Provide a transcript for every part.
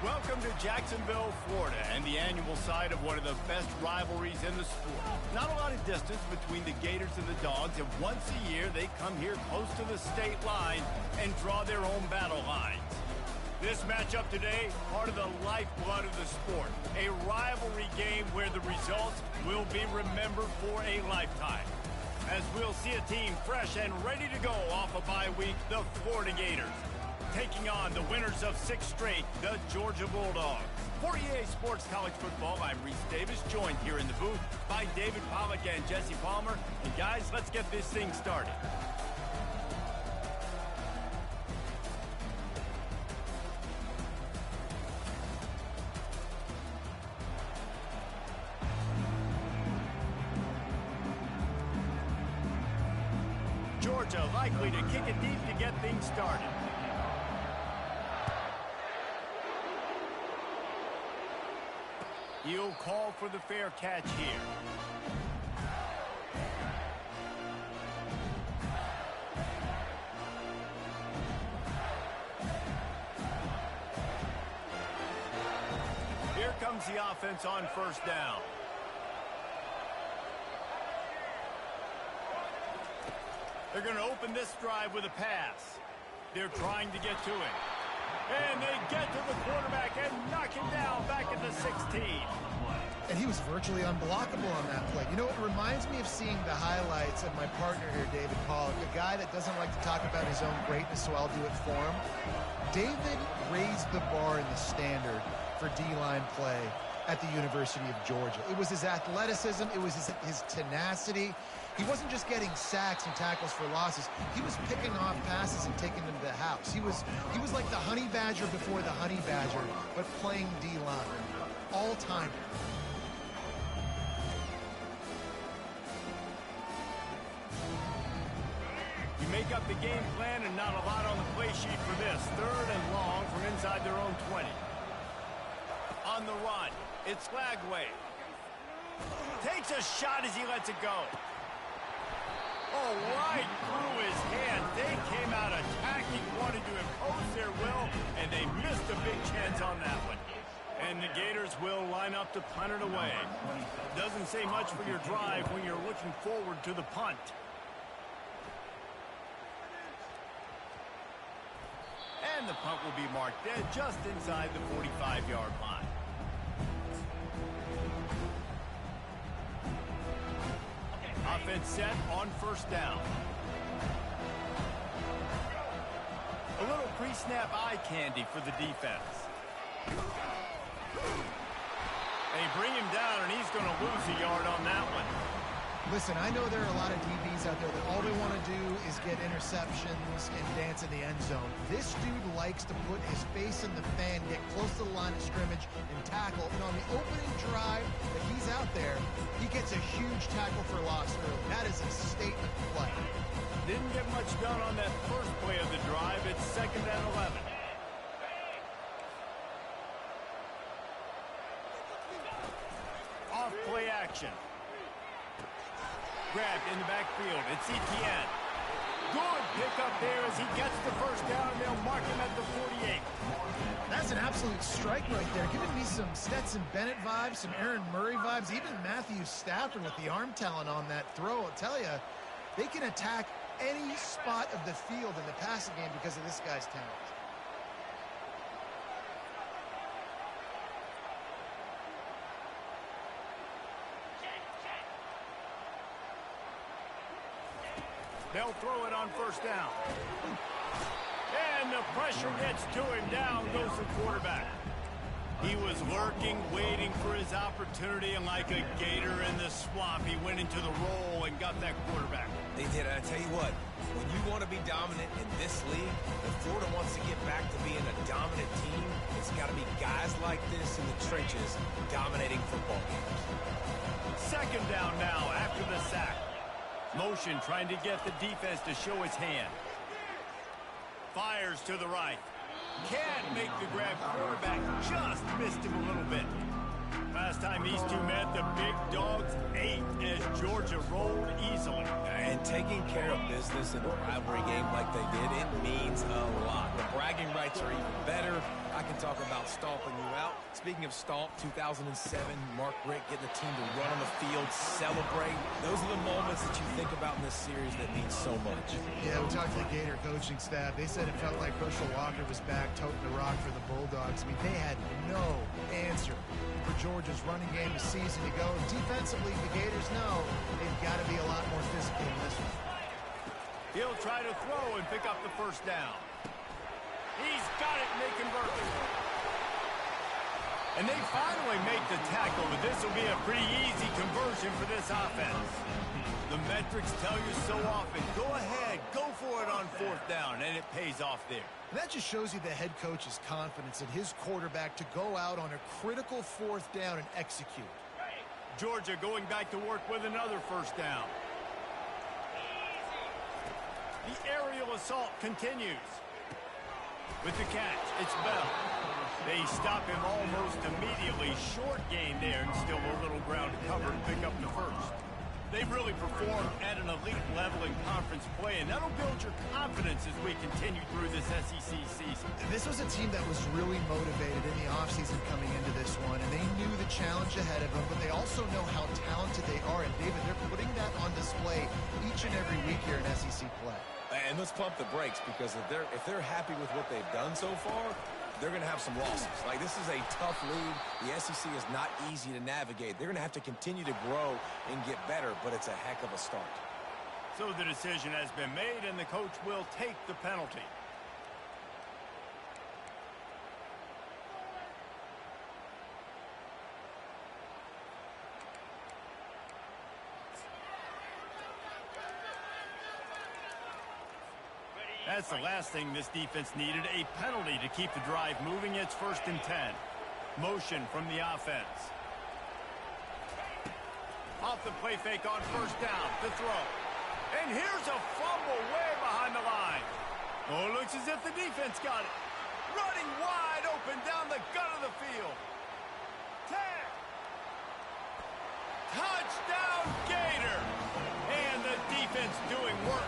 Welcome to Jacksonville, Florida, and the annual site of one of the best rivalries in the sport. Not a lot of distance between the Gators and the Dogs, and once a year they come here close to the state line and draw their own battle lines. This matchup today, part of the lifeblood of the sport. A rivalry game where the results will be remembered for a lifetime. As we'll see a team fresh and ready to go off a bye week, the Florida Gators, taking on the winners of 6 straight, the Georgia Bulldogs. For EA Sports College Football, I'm Reese Davis, joined here in the booth by David Pollack and Jesse Palmer. And guys, let's get this thing started. Georgia likely to kick it deep to get things started. He'll call for the fair catch here. Here comes the offense on first down. They're going to open this drive with a pass. They're trying to get to it. And they get to the quarterback and knock him down back at the 16. And he was virtually unblockable on that play. You know, it reminds me of seeing the highlights of my partner here, David Pollack, a guy that doesn't like to talk about his own greatness, so I'll do it for him. David raised the bar in the standard for D-line play at the University of Georgia. It was his athleticism. It was his tenacity. He wasn't just getting sacks and tackles for losses. He was picking off passes and taking them to the house. He was like the honey badger before the honey badger, but playing D-line. All-timer. You make up the game plan and not a lot on the play sheet for this. 3rd and long from inside their own 20. On the run, it's Lagway. Takes a shot as he lets it go. Oh, right through his hand. They came out attacking, wanted to impose their will, and they missed a big chance on that one. And the Gators will line up to punt it away. Doesn't say much for your drive when you're looking forward to the punt. And the punt will be marked dead just inside the 45-yard line. Offense set on first down. A little pre-snap eye candy for the defense. They bring him down, and he's going to lose a yard on that one. Listen, I know there are a lot of DBs out there that all they want to do is get interceptions and dance in the end zone. This dude likes to put his face in the fan, get close to the line of scrimmage, and tackle. And on the opening drive that he's out there, he gets a huge tackle for loss early. That is a statement play. Didn't get much done on that first play of the drive. It's 2nd and 11. Off play action. Grabbed in the backfield. It's Etienne. Good pickup there as he gets the first down, and they'll mark him at the 48. That's an absolute strike right there. Giving me some Stetson Bennett vibes, some Aaron Murray vibes, even Matthew Stafford with the arm talent on that throw. I'll tell you, they can attack any spot of the field in the passing game because of this guy's talent. They'll throw it on first down. And the pressure gets to him. Down goes the quarterback. He was lurking, waiting for his opportunity, and like a gator in the swamp, he went into the roll and got that quarterback. They did. I tell you what, when you want to be dominant in this league, if Florida wants to get back to being a dominant team, it's got to be guys like this in the trenches dominating football games. 2nd down now after the sack. Motion trying to get the defense to show his hand. Fires to the right. Can't make the grab. Quarterback just missed him a little bit. Last time these two met, the big dogs ate as Georgia rolled easily. And taking care of business in a rivalry game like they did, it means a lot. The bragging rights are even better. I can talk about stomping you out. Speaking of stomp, 2007, Mark Richt getting the team to run on the field, celebrate. Those are the moments that you think about in this series that mean so much. Yeah, we talked to the Gator coaching staff. They said it felt like Herschel Walker was back toting the rock for the Bulldogs. I mean, they had no answer for Georgia's running game a season ago. Defensively, the Gators know they've got to be a lot more physical in this one. He'll try to throw and pick up the first down. He's got it, and they convert. And they finally make the tackle, but this will be a pretty easy conversion for this offense. The metrics tell you so often, go ahead, go for it on fourth down, and it pays off there. And that just shows you the head coach's confidence in his quarterback to go out on a critical fourth down and execute. Georgia going back to work with another first down. The aerial assault continues. With the catch, it's Bell. They stop him almost immediately. Short gain there and still a little ground to cover and pick up the first. They've really performed at an elite level in conference play, and that'll build your confidence as we continue through this SEC season. This was a team that was really motivated in the offseason coming into this one, and they knew the challenge ahead of them, but they also know how talented they are. And, David, they're putting that on display each and every week here in SEC play. And let's pump the brakes, because if they're happy with what they've done so far, they're going to have some losses. Like, this is a tough league. The SEC is not easy to navigate. They're going to have to continue to grow and get better, but it's a heck of a start. So the decision has been made, and the coach will take the penalty. That's the last thing this defense needed, a penalty to keep the drive moving. It's 1st and 10. Motion from the offense. Off the play fake on first down to throw. And here's a fumble way behind the line. Oh, it looks as if the defense got it. Running wide open down the gut of the field. 10. Touchdown Gator. And the defense doing work.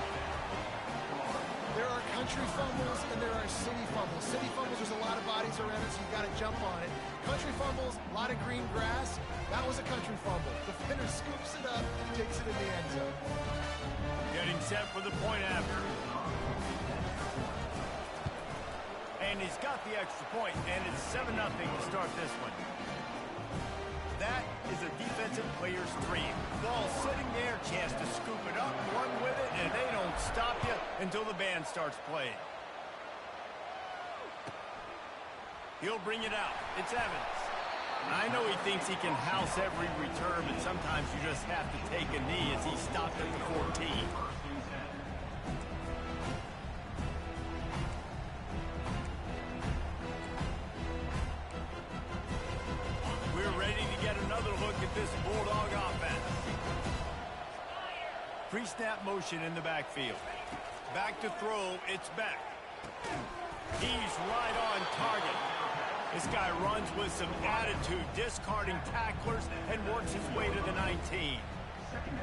There are country fumbles and there are city fumbles. City fumbles, there's a lot of bodies around it, so you got to jump on it. Country fumbles, a lot of green grass. That was a country fumble. The defender scoops it up, takes it in the end zone. Getting set for the point after. And he's got the extra point, and it's 7-0 to start this one. That is a defensive player's dream. Ball sitting there, chance to scoop it up, run with it, and they don't stop you until the band starts playing. He'll bring it out. It's Evans. I know he thinks he can house every return, but sometimes you just have to take a knee as he stopped at the 14. This Bulldog offense. Pre-snap motion in the backfield. Back to throw, it's Beck. He's right on target. This guy runs with some attitude, discarding tacklers, and works his way to the 19.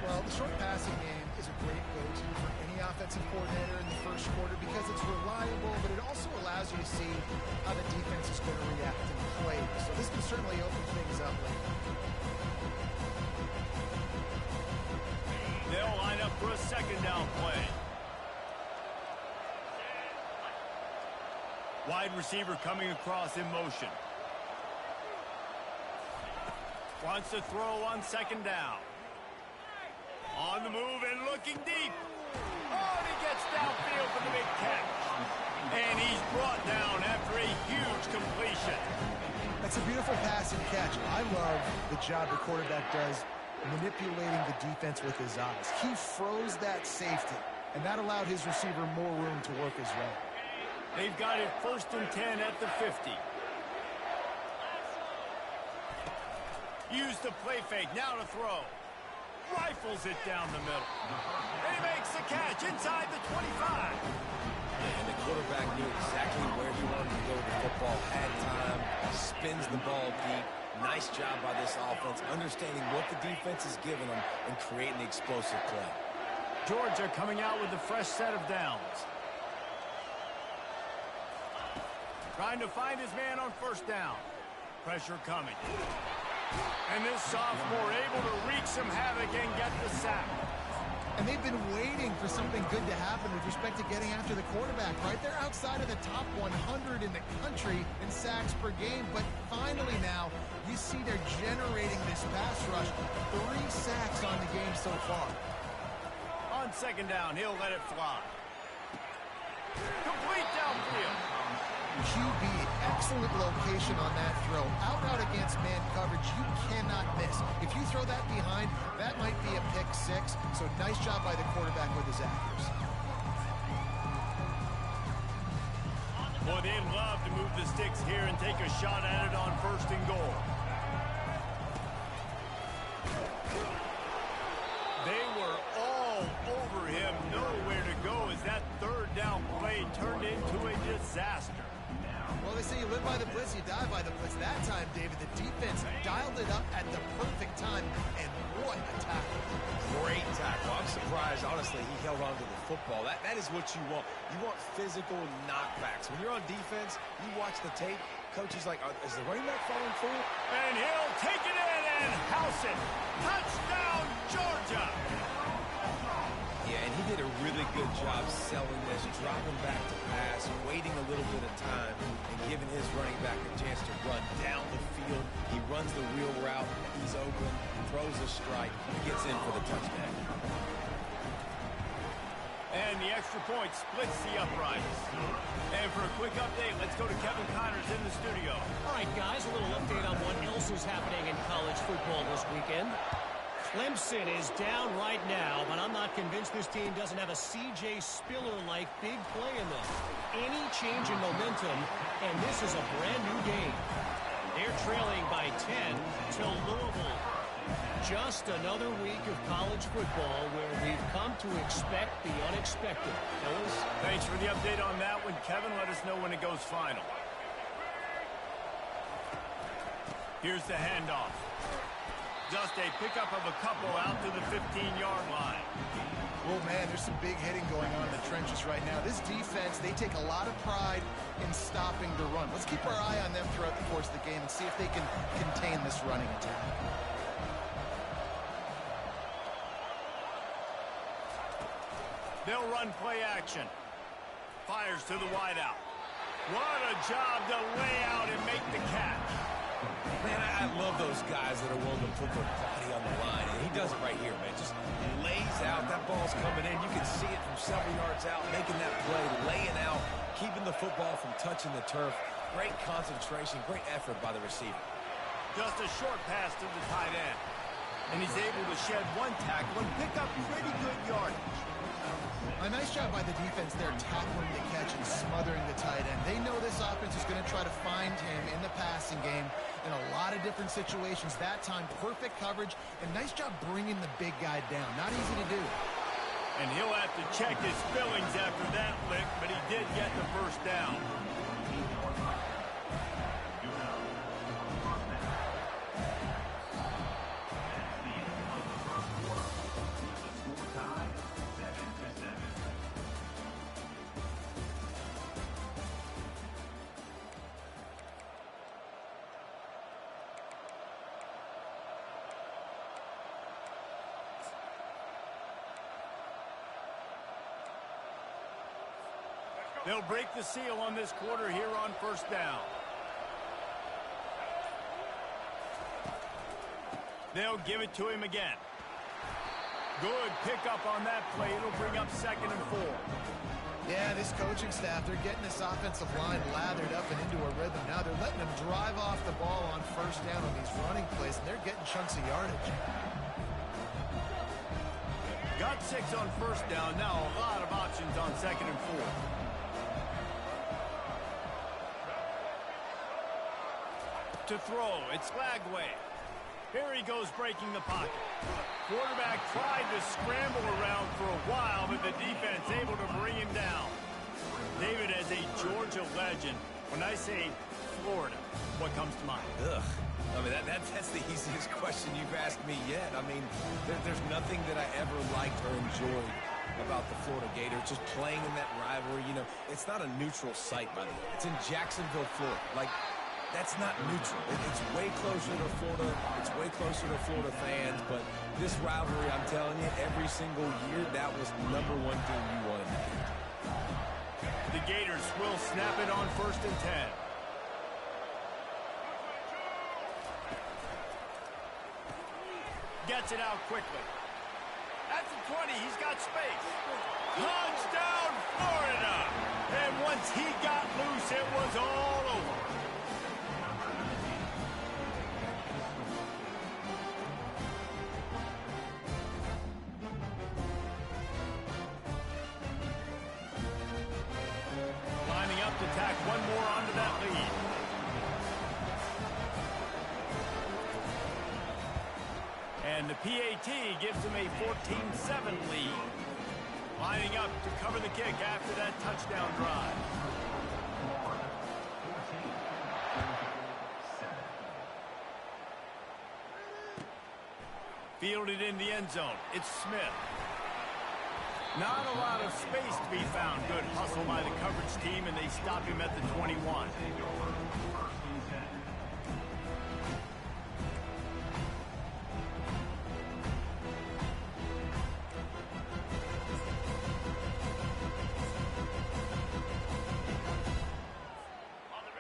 Well, the short passing game is a great go-to for any offensive coordinator in the first quarter because it's reliable, but it also allows you to see how the defense is going to react in play. So this can certainly open things up later. They'll line up for a second down play. Wide receiver coming across in motion. Wants to throw on second down. On the move and looking deep. Oh, and he gets downfield for the big catch. And he's brought down after a huge completion. That's a beautiful pass and catch. I love the job the quarterback does manipulating the defense with his eyes. He froze that safety, and that allowed his receiver more room to work his way. They've got it 1st and 10 at the 50. Use the play fake, now to throw. Rifles it down the middle. And he makes the catch inside the 25. And the quarterback knew exactly where he wanted to go with the football, had time, spins the ball deep. Nice job by this offense, understanding what the defense is giving them and creating the explosive play. Georgia coming out with a fresh set of downs. Trying to find his man on first down. Pressure coming. And this sophomore able to wreak some havoc and get the sack. And they've been waiting for something good to happen with respect to getting after the quarterback, right? They're outside of the top 100 in the country in sacks per game, but finally now you see they're generating this pass rush. 3 sacks on the game so far. On second down, he'll let it fly. Complete downfield. QB, excellent location on that throw. Out route against man coverage, you cannot miss. If you throw that behind, that might be a pick 6. So nice job by the quarterback with his accuracy. Boy, they'd love to move the sticks here and take a shot at it on first and goal. They were all over him, nowhere to go as that third down play turned into a disaster. Well, they say you live by the blitz, you die by the blitz. That time, David, the defense dialed it up at the perfect time, and what a tackle. Great tackle. I'm surprised, honestly, he held on to the football. That is what you want. You want physical knockbacks. When you're on defense, you watch the tape, coach is like, is the running back falling through? And he'll take it in and house it. Touchdown, Georgia. Yeah, and he did a really good job selling this, dropping back to pass, waiting a little bit of time, and giving his running back a chance to run down the field. He runs the wheel route. He's open, throws a strike, he gets in for the touchdown. And the extra point splits the uprights. And for a quick update, let's go to Kevin Connors in the studio. All right, guys, a little update on what else is happening in college football this weekend. Clemson is down right now, but I'm not convinced this team doesn't have a C.J. Spiller-like big play in them. Any change in momentum, and this is a brand-new game. They're trailing by 10 to Louisville. Just another week of college football where we've come to expect the unexpected. Fellas? Thanks for the update on that one, Kevin. Let us know when it goes final. Here's the handoff. Just a pickup of a couple out to the 15-yard line. Oh, man, there's some big hitting going on in the trenches right now. This defense, they take a lot of pride in stopping the run. Let's keep our eye on them throughout the course of the game and see if they can contain this running attack. They'll run play action. Fires to the wideout. What a job to lay out and make the catch. Man, I love those guys that are willing to put their body on the line. And he does it right here, man. Just lays out. That ball's coming in. You can see it from several yards out, making that play, laying out, keeping the football from touching the turf. Great concentration, great effort by the receiver. Just a short pass to the tight end. And he's able to shed one tackle and pick up pretty good yardage. A nice job by the defense there, tackling the catch and smothering the tight end. They know this offense is going to try to find him in the passing game in a lot of different situations. That time, perfect coverage, and nice job bringing the big guy down. Not easy to do. And he'll have to check his fillings after that lick, but he did get the first down. They'll break the seal on this quarter here on first down. They'll give it to him again. Good pickup on that play. It'll bring up 2nd and 4. Yeah, this coaching staff, they're getting this offensive line lathered up and into a rhythm. Now they're letting them drive off the ball on first down on these running plays, and they're getting chunks of yardage. Got 6 on first down. Now a lot of options on 2nd and 4. To throw, it's Lagway. Here he goes breaking the pocket. Quarterback tried to scramble around for a while, but the defense able to bring him down. David, as a Georgia legend, when I say Florida, what comes to mind? Ugh. I mean, that's the easiest question you've asked me yet. I mean, there's nothing that I ever liked or enjoyed about the Florida Gators just playing in that rivalry. You know, it's not a neutral site, by the way. It's in Jacksonville, Florida. Like, that's not neutral. It's way closer to Florida. It's way closer to Florida fans. But this rivalry, I'm telling you, every single year, that was the #1 thing you wanted to do. The Gators will snap it on 1st and 10. Gets it out quickly. At the 20, he's got space. Touchdown, Florida! And once he got loose, it was all over. Lining up to tack one more onto that lead. And the PAT gives him a 14-7 lead. Lining up to cover the kick after that touchdown drive. Fielded in the end zone. It's Smith. Not a lot of space to be found. Good hustle by the coverage team, and they stop him at the 21.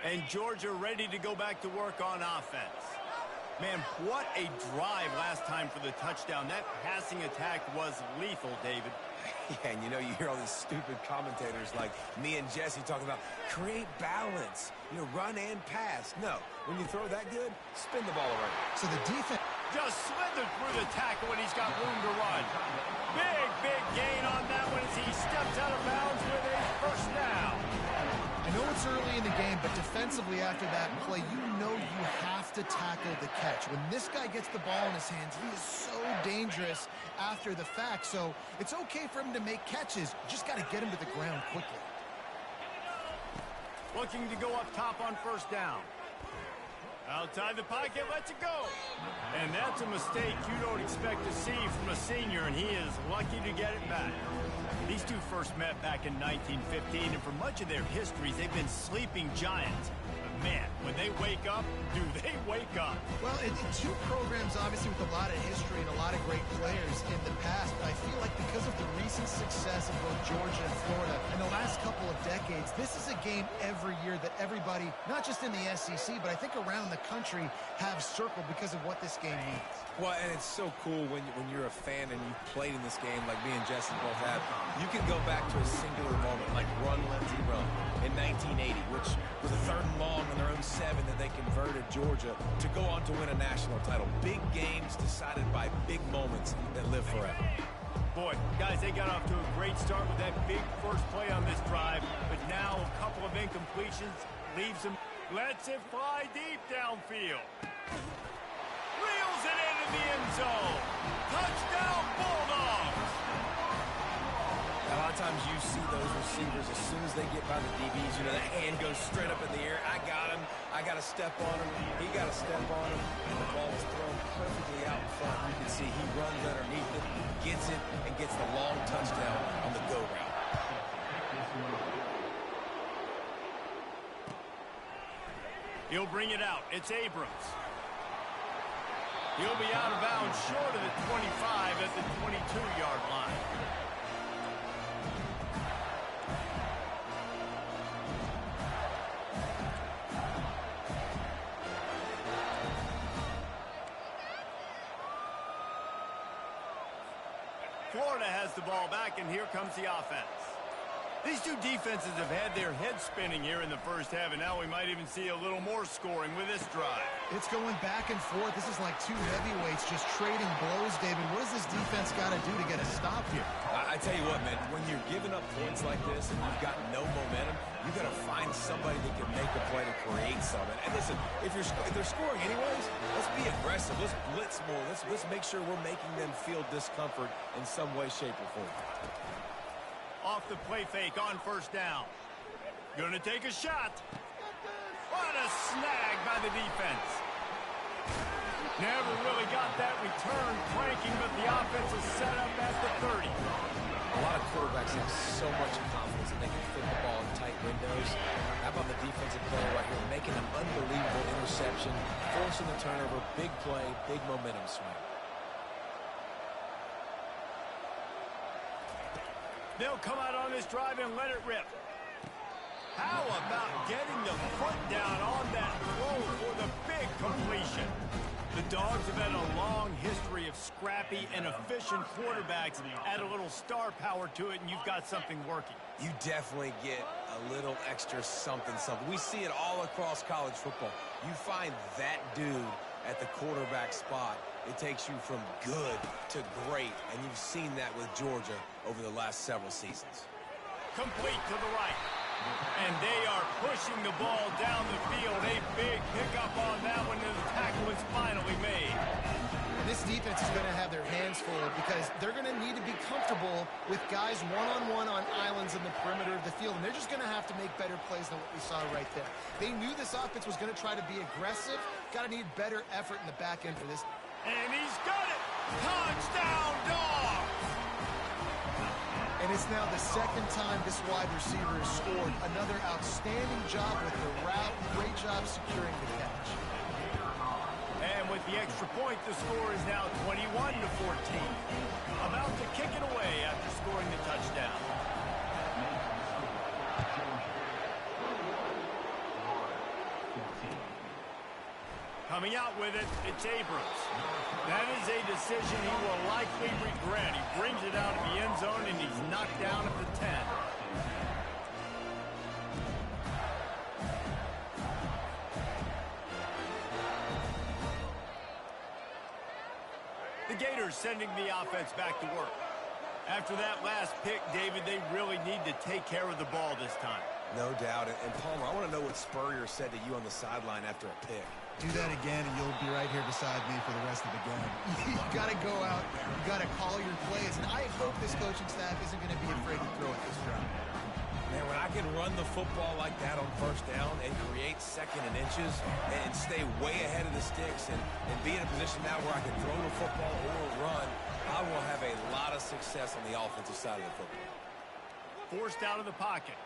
And Georgia ready to go back to work on offense. Man, what a drive last time for the touchdown. That passing attack was lethal, David. Yeah, and you know, you hear all these stupid commentators like me and Jesse talking about create balance, you know, run and pass. No, when you throw that good, spin the ball around. So the defense Just slithered through the tackle when he's got room to run. Big gain on that one as he steps out of bounds with a first down. I know it's early in the game, but defensively after that play, you know you have to tackle the catch. When this guy gets the ball in his hands, he is so dangerous after the fact. So it's okay for him to make catches. You just got to get him to the ground quickly. Looking to go up top on first down. Outside the pocket, lets it go. And that's a mistake you don't expect to see from a senior, and he is lucky to get it back. These two first met back in 1915, and for much of their histories, they've been sleeping giants. But man, when they wake up, do they wake up? Well, two programs, obviously, with a lot of history and a lot of great players in the past, but I feel like because of the recent success of both Georgia and Florida in the last couple of decades, this is a game every year that everybody, not just in the SEC, but I think around the country, have circled because of what this game means. Well, and it's so cool when you're a fan and you've played in this game like me and Jesse both have. You can go back to a singular moment like Run, Lindsey, Run in 1980, which was a 3rd and long on their own 7 that they converted Georgia to go on to win a national title. Big games decided by big moments that live forever. Boy, guys, they got off to a great start with that big first play on this drive, but now a couple of incompletions leaves them. Lets it fly deep downfield. Reels it into the end zone. Touchdown, Bulldogs! A lot of times you see those receivers, as soon as they get by the DBs, you know, the hand goes straight up in the air. I got him. I got to step on him. He got to step on him. And the ball is thrown perfectly out in front. You can see he runs underneath it, gets it, and gets the long touchdown on the go route. He'll bring it out. It's Abrams. He'll be out of bounds short of the 25 at the 22-yard line. Florida has the ball back, and here comes the offense. These two defenses have had their heads spinning here in the first half, and now we might even see a little more scoring with this drive. It's going back and forth. This is like two heavyweights just trading blows, David. What does this defense got to do to get a stop here? I tell you what, man, when you're giving up points like this and you've got no momentum, you got to find somebody that can make a play to create something. And listen, if they're scoring anyways, let's be aggressive. Let's blitz more. Let's make sure we're making them feel discomfort in some way, shape, or form. Off the play fake on first down. Gonna take a shot. What a snag by the defense. Never really got that return cranking, but the offense is set up at the 30. A lot of quarterbacks have so much confidence that they can fit the ball in tight windows. How about the defensive player right here making an unbelievable interception, forcing the turnover, big play, big momentum swing. They'll come out on this drive and let it rip. How about getting the foot down on that throw for the big completion? The Dogs have had a long history of scrappy and efficient quarterbacks. Add a little star power to it, and you've got something working. You definitely get a little extra something. We see it all across college football. You find that dude at the quarterback spot, it takes you from good to great, and you've seen that with Georgia over the last several seasons. Complete to the right. And they are pushing the ball down the field. A big pickup on that one, and the tackle is finally made. This defense is going to have their hands full because they're going to need to be comfortable with guys one-on-one on islands in the perimeter of the field, and they're just going to have to make better plays than what we saw right there. They knew this offense was going to try to be aggressive. Got to need better effort in the back end for this. And he's got it! Touchdown, Dogs! And it's now the second time this wide receiver has scored. Another outstanding job with the route. Great job securing the catch. And with the extra point, the score is now 21-14. About to kick it away after scoring the touchdown. Coming out with it, it's Abrams. That is a decision he will likely regret. He brings it out of the end zone, and he's knocked down at the 10. The Gators sending the offense back to work. After that last pick, David, they really need to take care of the ball this time. No doubt. And Palmer, I want to know what Spurrier said to you on the sideline after a pick. Do that again, and you'll be right here beside me for the rest of the game. You got to go out. You got to call your plays. And I hope this coaching staff isn't going to be afraid to throw at this drive. Man, when I can run the football like that on first down and create second and inches and stay way ahead of the sticks and be in a position now where I can throw the football or run, I will have a lot of success on the offensive side of the football. Forced out of the pocket.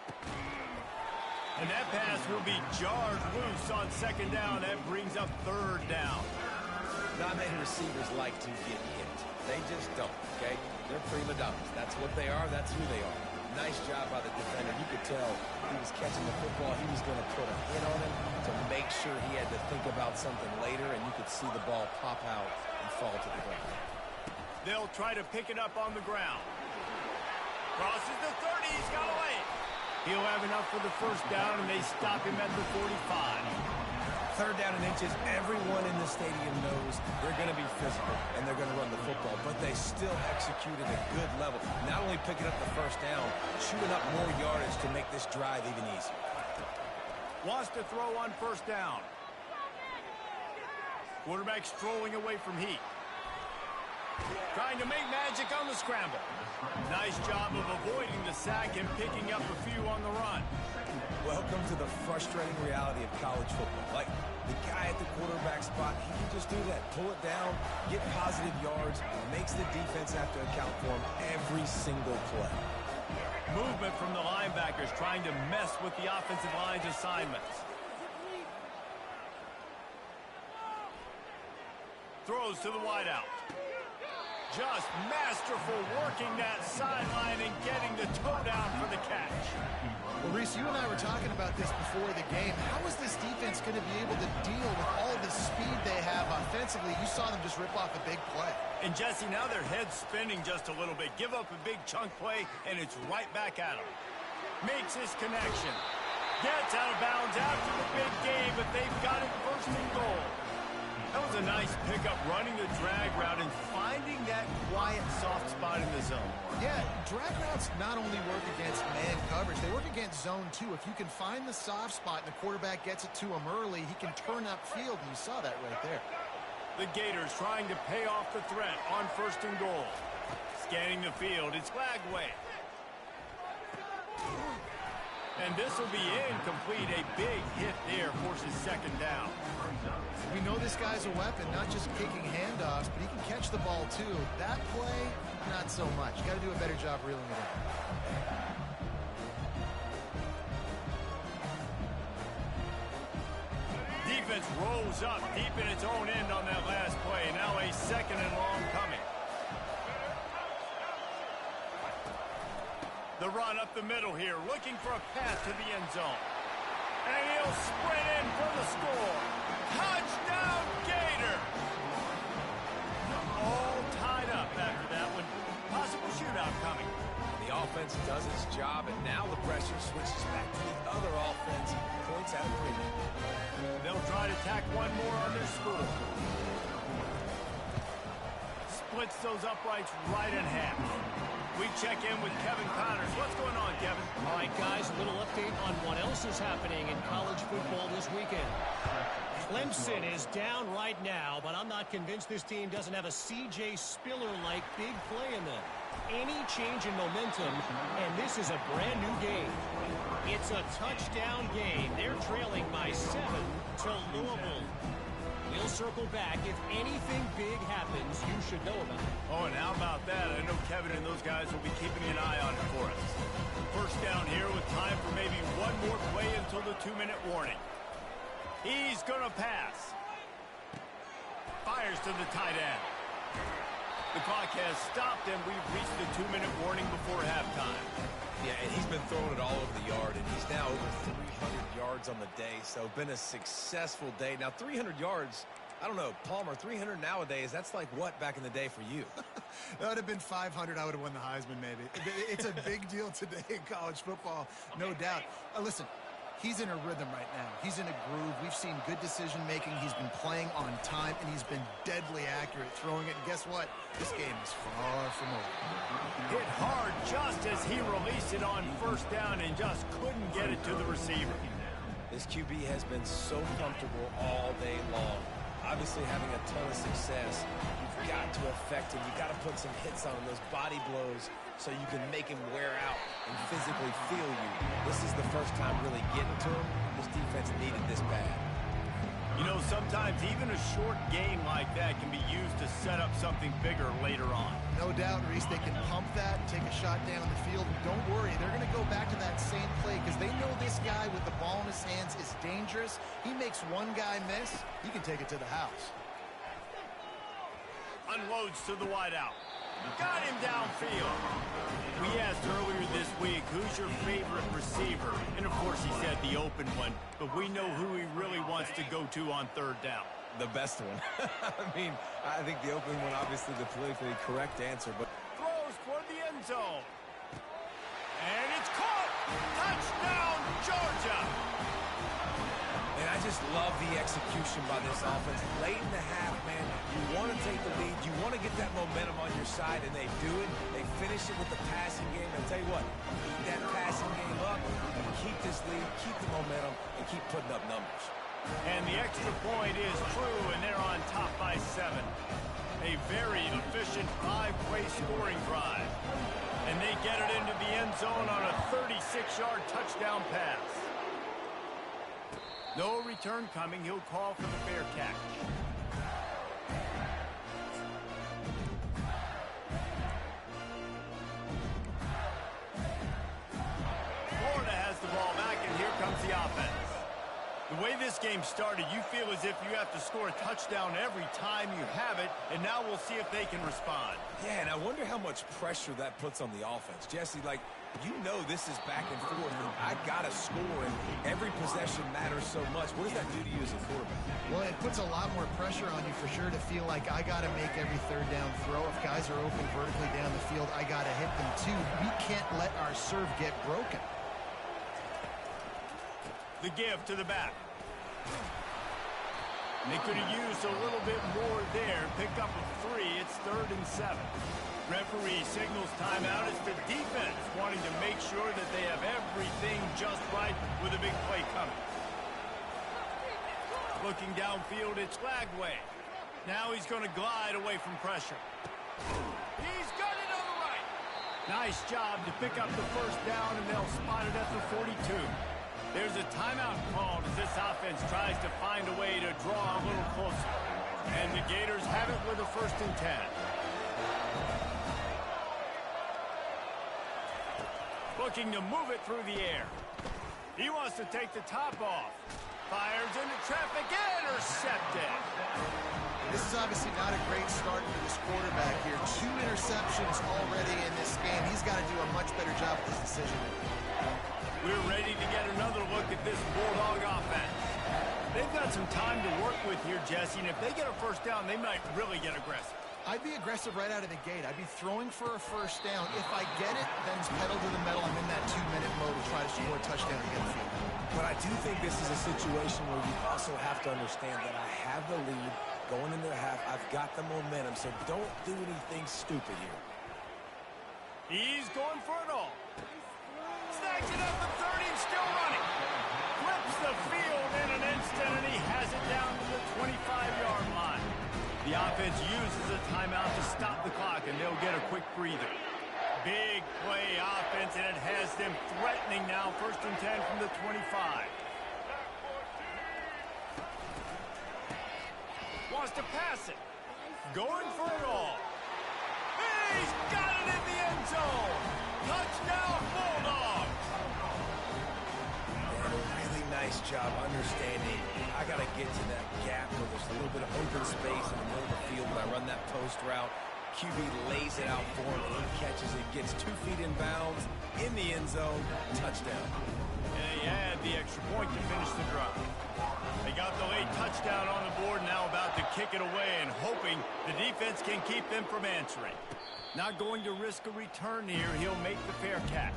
And that pass will be jarred loose on second down. That brings up third down. Not many receivers like to get hit. They just don't, okay? They're prima donnas. That's what they are. That's who they are. Nice job by the defender. You could tell he was catching the football. He was going to put a hit on him to make sure he had to think about something later, and you could see the ball pop out and fall to the ground. They'll try to pick it up on the ground. Crosses the 30. He's got away. He'll have enough for the first down, and they stop him at the 45. Third down and inches, everyone in the stadium knows they're going to be physical and they're going to run the football, but they still execute at a good level. Not only picking up the first down, shooting up more yardage to make this drive even easier. Wants to throw on first down. Quarterback strolling away from heat. Trying to make magic on the scramble. Nice job of avoiding the sack and picking up a few on the run. Welcome to the frustrating reality of college football. Like, the guy at the quarterback spot, he can just do that. Pull it down, get positive yards, makes the defense have to account for him every single play. Movement from the linebackers trying to mess with the offensive line's assignments. Throws to the wideout. Just masterful working that sideline and getting the toe down for the catch. Well, Reese, you and I were talking about this before the game. How is this defense going to be able to deal with all the speed they have offensively? You saw them just rip off a big play. And Jesse, now their head's spinning just a little bit. Give up a big chunk play, and it's right back at them. Makes his connection. Gets out of bounds after the big game, but they've got it first and goal. That was a nice pickup, running the drag route and finding that quiet, soft spot in the zone. Yeah, drag routes not only work against man coverage, they work against zone too. If you can find the soft spot and the quarterback gets it to him early, he can turn upfield, and you saw that right there. The Gators trying to pay off the threat on first and goal. Scanning the field, it's Flagway. And this will be incomplete. A big hit there forces second down. We know this guy's a weapon, not just kicking handoffs, but he can catch the ball too. That play, not so much. You got to do a better job reeling it in. Defense rolls up deep in its own end on that last play. Now a second and long coming. The run up the middle here, looking for a path to the end zone. And he'll sprint in for the score. Touchdown, Gator! All tied up after that one. Possible shootout coming. The offense does its job, and now the pressure switches back to the other offense. Points at a premium. They'll try to tack one more on their score. Splits those uprights right in half. We check in with Kevin Connors. What's going on, Kevin? All right, guys, a little update on what else is happening in college football this weekend. Clemson is down right now, but I'm not convinced this team doesn't have a C.J. Spiller-like big play in them. Any change in momentum, and this is a brand new game. It's a touchdown game. They're trailing by 7 to Louisville. We'll circle back. If anything big happens, you should know about it. Oh, and how about that? I know Kevin and those guys will be keeping an eye on it for us. First down here with time for maybe one more play until the 2-minute warning. He's going to pass. Fires to the tight end. The clock has stopped, and we've reached the 2-minute warning before halftime. Yeah, and he's been throwing it all over the yard, and he's now over 300 yards on the day, so been a successful day. Now, 300 yards, I don't know, Palmer, 300 nowadays, that's like what back in the day for you? That would have been 500. I would have won the Heisman, maybe. It's a big deal today in college football, no doubt. Listen, he's in a rhythm right now. He's in a groove. We've seen good decision-making. He's been playing on time, and he's been deadly accurate throwing it. And guess what? This game is far from over. Hit hard just as he released it on first down and just couldn't get it to the receiver. This QB has been so comfortable all day long. Obviously having a ton of success. You've got to affect him. You've got to put some hits on him, those body blows, so you can make him wear out and physically feel you. This is the first time really getting to him. This defense needed this bad. You know, sometimes even a short game like that can be used to set up something bigger later on. No doubt, Reese, they can pump that, take a shot down the field. And don't worry, they're going to go back to that same play because they know this guy with the ball in his hands is dangerous. He makes one guy miss, he can take it to the house. Unloads to the wideout. Got him downfield. We asked earlier this week, who's your favorite receiver? And of course he said the open one, but we know who he really wants to go to on third down. The best one. I mean, I think the open one, obviously the politically correct answer, but Throws toward the end zone. And it's caught. Touchdown, Georgia. and I just love the execution by this offense. Late in the half, man, you want to take the lead. You want to get that momentum on your side, and they do it. They finish it with the passing game. I'll tell you what, keep that passing game up, and keep this lead, keep the momentum, and keep putting up numbers. And the extra point is true, and they're on top by 7. A very efficient 5-play scoring drive. And they get it into the end zone on a 36-yard touchdown pass. No return coming. He'll call for the fair catch. Florida has the ball back, and here comes the offense. The way this game started, you feel as if you have to score a touchdown every time you have it, and now we'll see if they can respond. Yeah, and I wonder how much pressure that puts on the offense. Jesse, like, you know this is back and forth, and I got to score, and every possession matters so much. What does that do to you as a quarterback? Well, it puts a lot more pressure on you for sure to feel like I got to make every third down throw. If guys are open vertically down the field, I got to hit them too. We can't let our serve get broken. The give to the back. And they could have used a little bit more there. Pick up a 3. It's 3rd and 7. Referee signals timeout. It's the defense wanting to make sure that they have everything just right with a big play coming. Looking downfield, it's Lagway. Now he's going to glide away from pressure. He's got it on the right. Nice job to pick up the first down, and they'll spot it at the 42. There's a timeout called as this offense tries to find a way to draw a little closer. And the Gators have it with a 1st and 10. looking to move it through the air. He wants to take the top off. Fires into traffic, intercepted. This is obviously not a great start for this quarterback here. 2 interceptions already in this game. He's got to do a much better job with this decision. We're ready to get another look at this Bulldog offense. They've got some time to work with here, Jesse, and if they get a first down, they might really get aggressive. I'd be aggressive right out of the gate. I'd be throwing for a first down. If I get it, then it's pedal to the metal. I'm in that 2-minute mode to try to score a touchdown and get the field. But I do think this is a situation where you also have to understand that I have the lead going into the half. I've got the momentum, so don't do anything stupid here. He's going for it all. Snags it up the 30 and still running. Flips the field in an instant, and he has it down to the 25-yard line. The offense uses a timeout to stop the clock, and they'll get a quick breather. Big play offense, and it has them threatening now. 1st and 10 from the 25. Wants to pass it. Going for it all. He's got it in the end zone. Touchdown, Bulldogs. And a really nice job understanding I got to get to that gap where there's a little bit of open space in the middle of the field when I run that post route. QB lays it out for him, and he catches it, gets 2 feet in bounds, in the end zone, touchdown. And they add the extra point to finish the drive. They got the late touchdown on the board, now about to kick it away and hoping the defense can keep them from answering. Not going to risk a return here. He'll make the fair catch.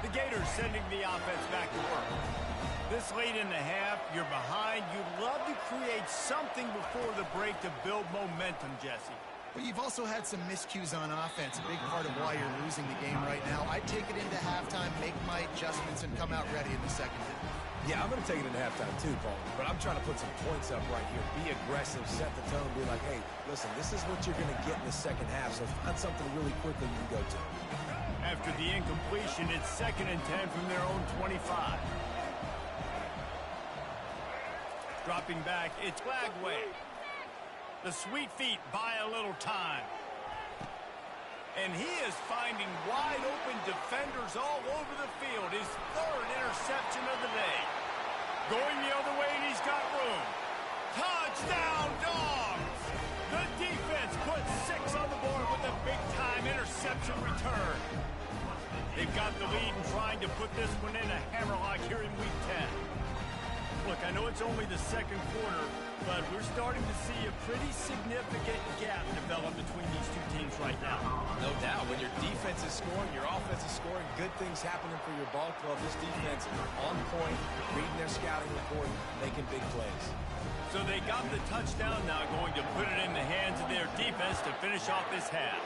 The Gators sending the offense back to work. This late in the half, you're behind. You'd love to create something before the break to build momentum, Jesse. But you've also had some miscues on offense, a big part of why you're losing the game right now. I'd take it into halftime, make my adjustments, and come out ready in the second half. Yeah, I'm going to take it into halftime too, Paul. But I'm trying to put some points up right here. Be aggressive, set the tone, be like, hey, listen, this is what you're going to get in the second half, so find something really quickly you can go to. After the incompletion, it's 2nd and 10 from their own 25. Dropping back, it's Glagway. The sweet feet buy a little time. And he is finding wide open defenders all over the field. His 3rd interception of the day. Going the other way, and he's got room. Touchdown, Dogs! The defense puts 6 on the board with a big-time interception return. They've got the lead and trying to put this one in a hammerlock here in Week 10. Look, I know it's only the second quarter, but we're starting to see a pretty significant gap develop between these two teams right now. No doubt. When your defense is scoring, your offense is scoring, good things happening for your ball club. This defense on point, reading their scouting report, making big plays. So they got the touchdown, now going to put it in the hands of their defense to finish off this half.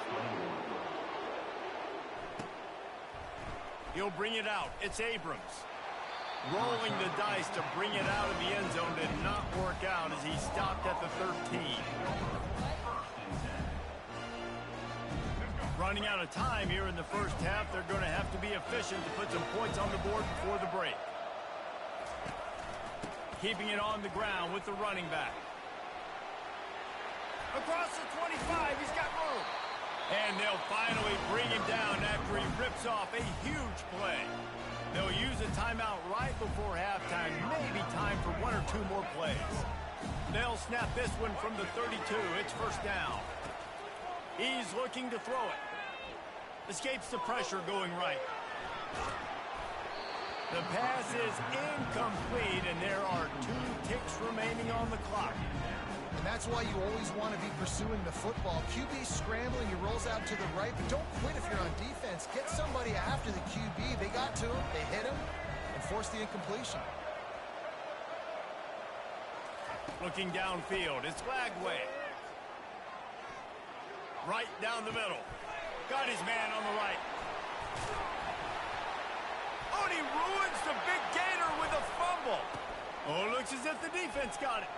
He'll bring it out. It's Abrams. Rolling the dice to bring it out of the end zone did not work out as he stopped at the 13. Running out of time here in the first half, they're going to have to be efficient to put some points on the board before the break. Keeping it on the ground with the running back. Across the 25, he's got room. And they'll finally bring him down after he rips off a huge play. They'll use a timeout right before halftime, maybe time for 1 or 2 more plays. They'll snap this one from the 32. It's 1st down. He's looking to throw it. Escapes the pressure going right. The pass is incomplete, and there are 2 ticks remaining on the clock. And that's why you always want to be pursuing the football. QB scrambling, he rolls out to the right, but don't quit if you're on defense. Get somebody after the QB. They got to him, they hit him, and forced the incompletion. Looking downfield, it's Glagway. Right down the middle. Got his man on the right. Oh, and he ruins the big Gator with a fumble. Oh, it looks as if the defense got it.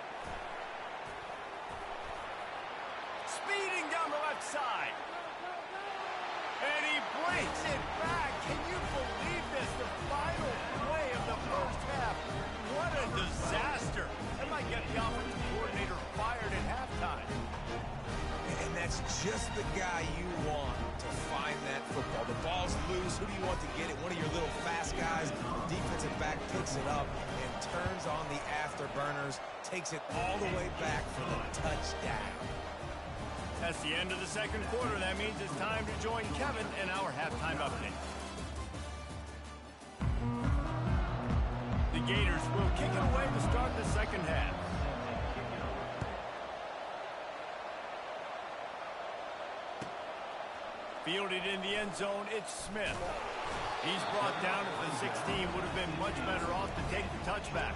Speeding down the left side. And he breaks it back. Can you believe this? The final play of the first half. What a disaster. That might get the offensive coordinator fired at half. the guy you want to find that football? The ball's loose. Who do you want to get it? One of your little fast guys. The defensive back picks it up and turns on the afterburners, takes it all the way back for the touchdown. That's the end of the second quarter. That means it's time to join Kevin in our halftime update. The Gators will kick it away to start the second half. Fielded in the end zone, it's Smith. He's brought down at the 16. Would have been much better off to take the touchback.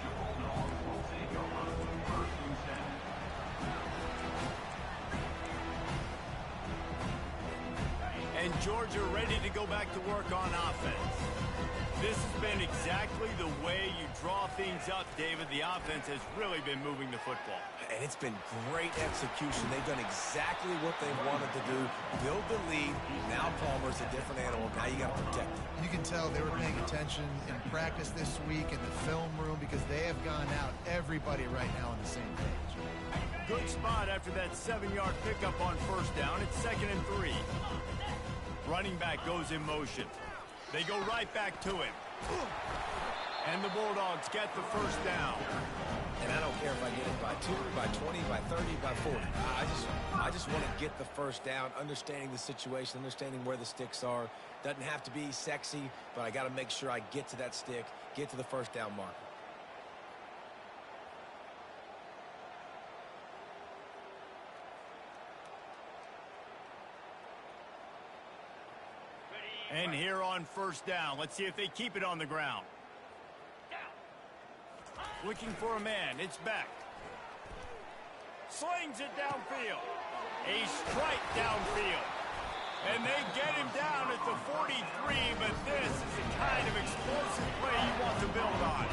And Georgia ready to go back to work on offense. This has been exactly the way you draw things up, David. The offense has really been moving the football. And it's been great execution. They've done exactly what they wanted to do. Build the lead. Now Palmer's a different animal. Now you got to protect him. You can tell they were paying attention in practice this week in the film room because they have gone out, everybody right now on the same page. Good spot after that 7-yard pickup on first down. It's 2nd and 3. Running back goes in motion. They go right back to him. And the Bulldogs get the first down. And I don't care if I get it by 2, by 20, by 30, by 40. I just want to get the first down, understanding the situation, understanding where the sticks are. Doesn't have to be sexy, but I got to make sure I get to that stick, get to the first down marker. And here on first down, let's see if they keep it on the ground. Looking for a man, it's Beck. Slings it downfield. A strike downfield. And they get him down at the 43, but this is the kind of explosive play you want to build on.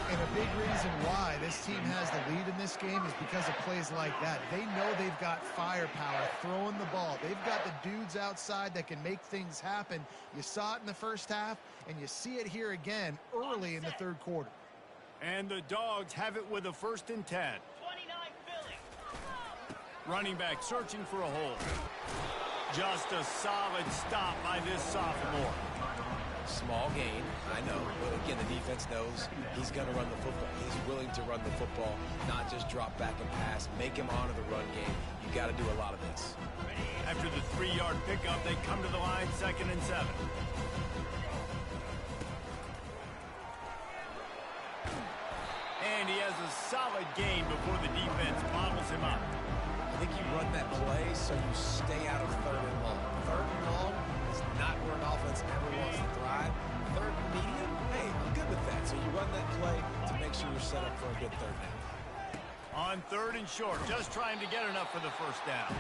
And a big reason why this team has the lead in this game is because of plays like that. They know they've got firepower throwing the ball. They've got the dudes outside that can make things happen. You saw it in the first half, and you see it here again early in the third quarter. And the Dogs have it with a 1st and 10. 29 Philly. Running back searching for a hole. Just a solid stop by this sophomore. Small gain, I know, but again, the defense knows he's going to run the football. He's willing to run the football, not just drop back and pass, make him honor the run game. You got to do a lot of this. After the 3-yard pickup, they come to the line, 2nd and 7. And he has a solid gain before the defense bottles him up. I think you run that play so you stay out of 3rd and long. 3rd and long is not where an offense ever wants to thrive. 3rd and medium, hey, I'm good with that. So you run that play to make sure you're set up for a good 3rd down. On 3rd and short, just trying to get enough for the first down.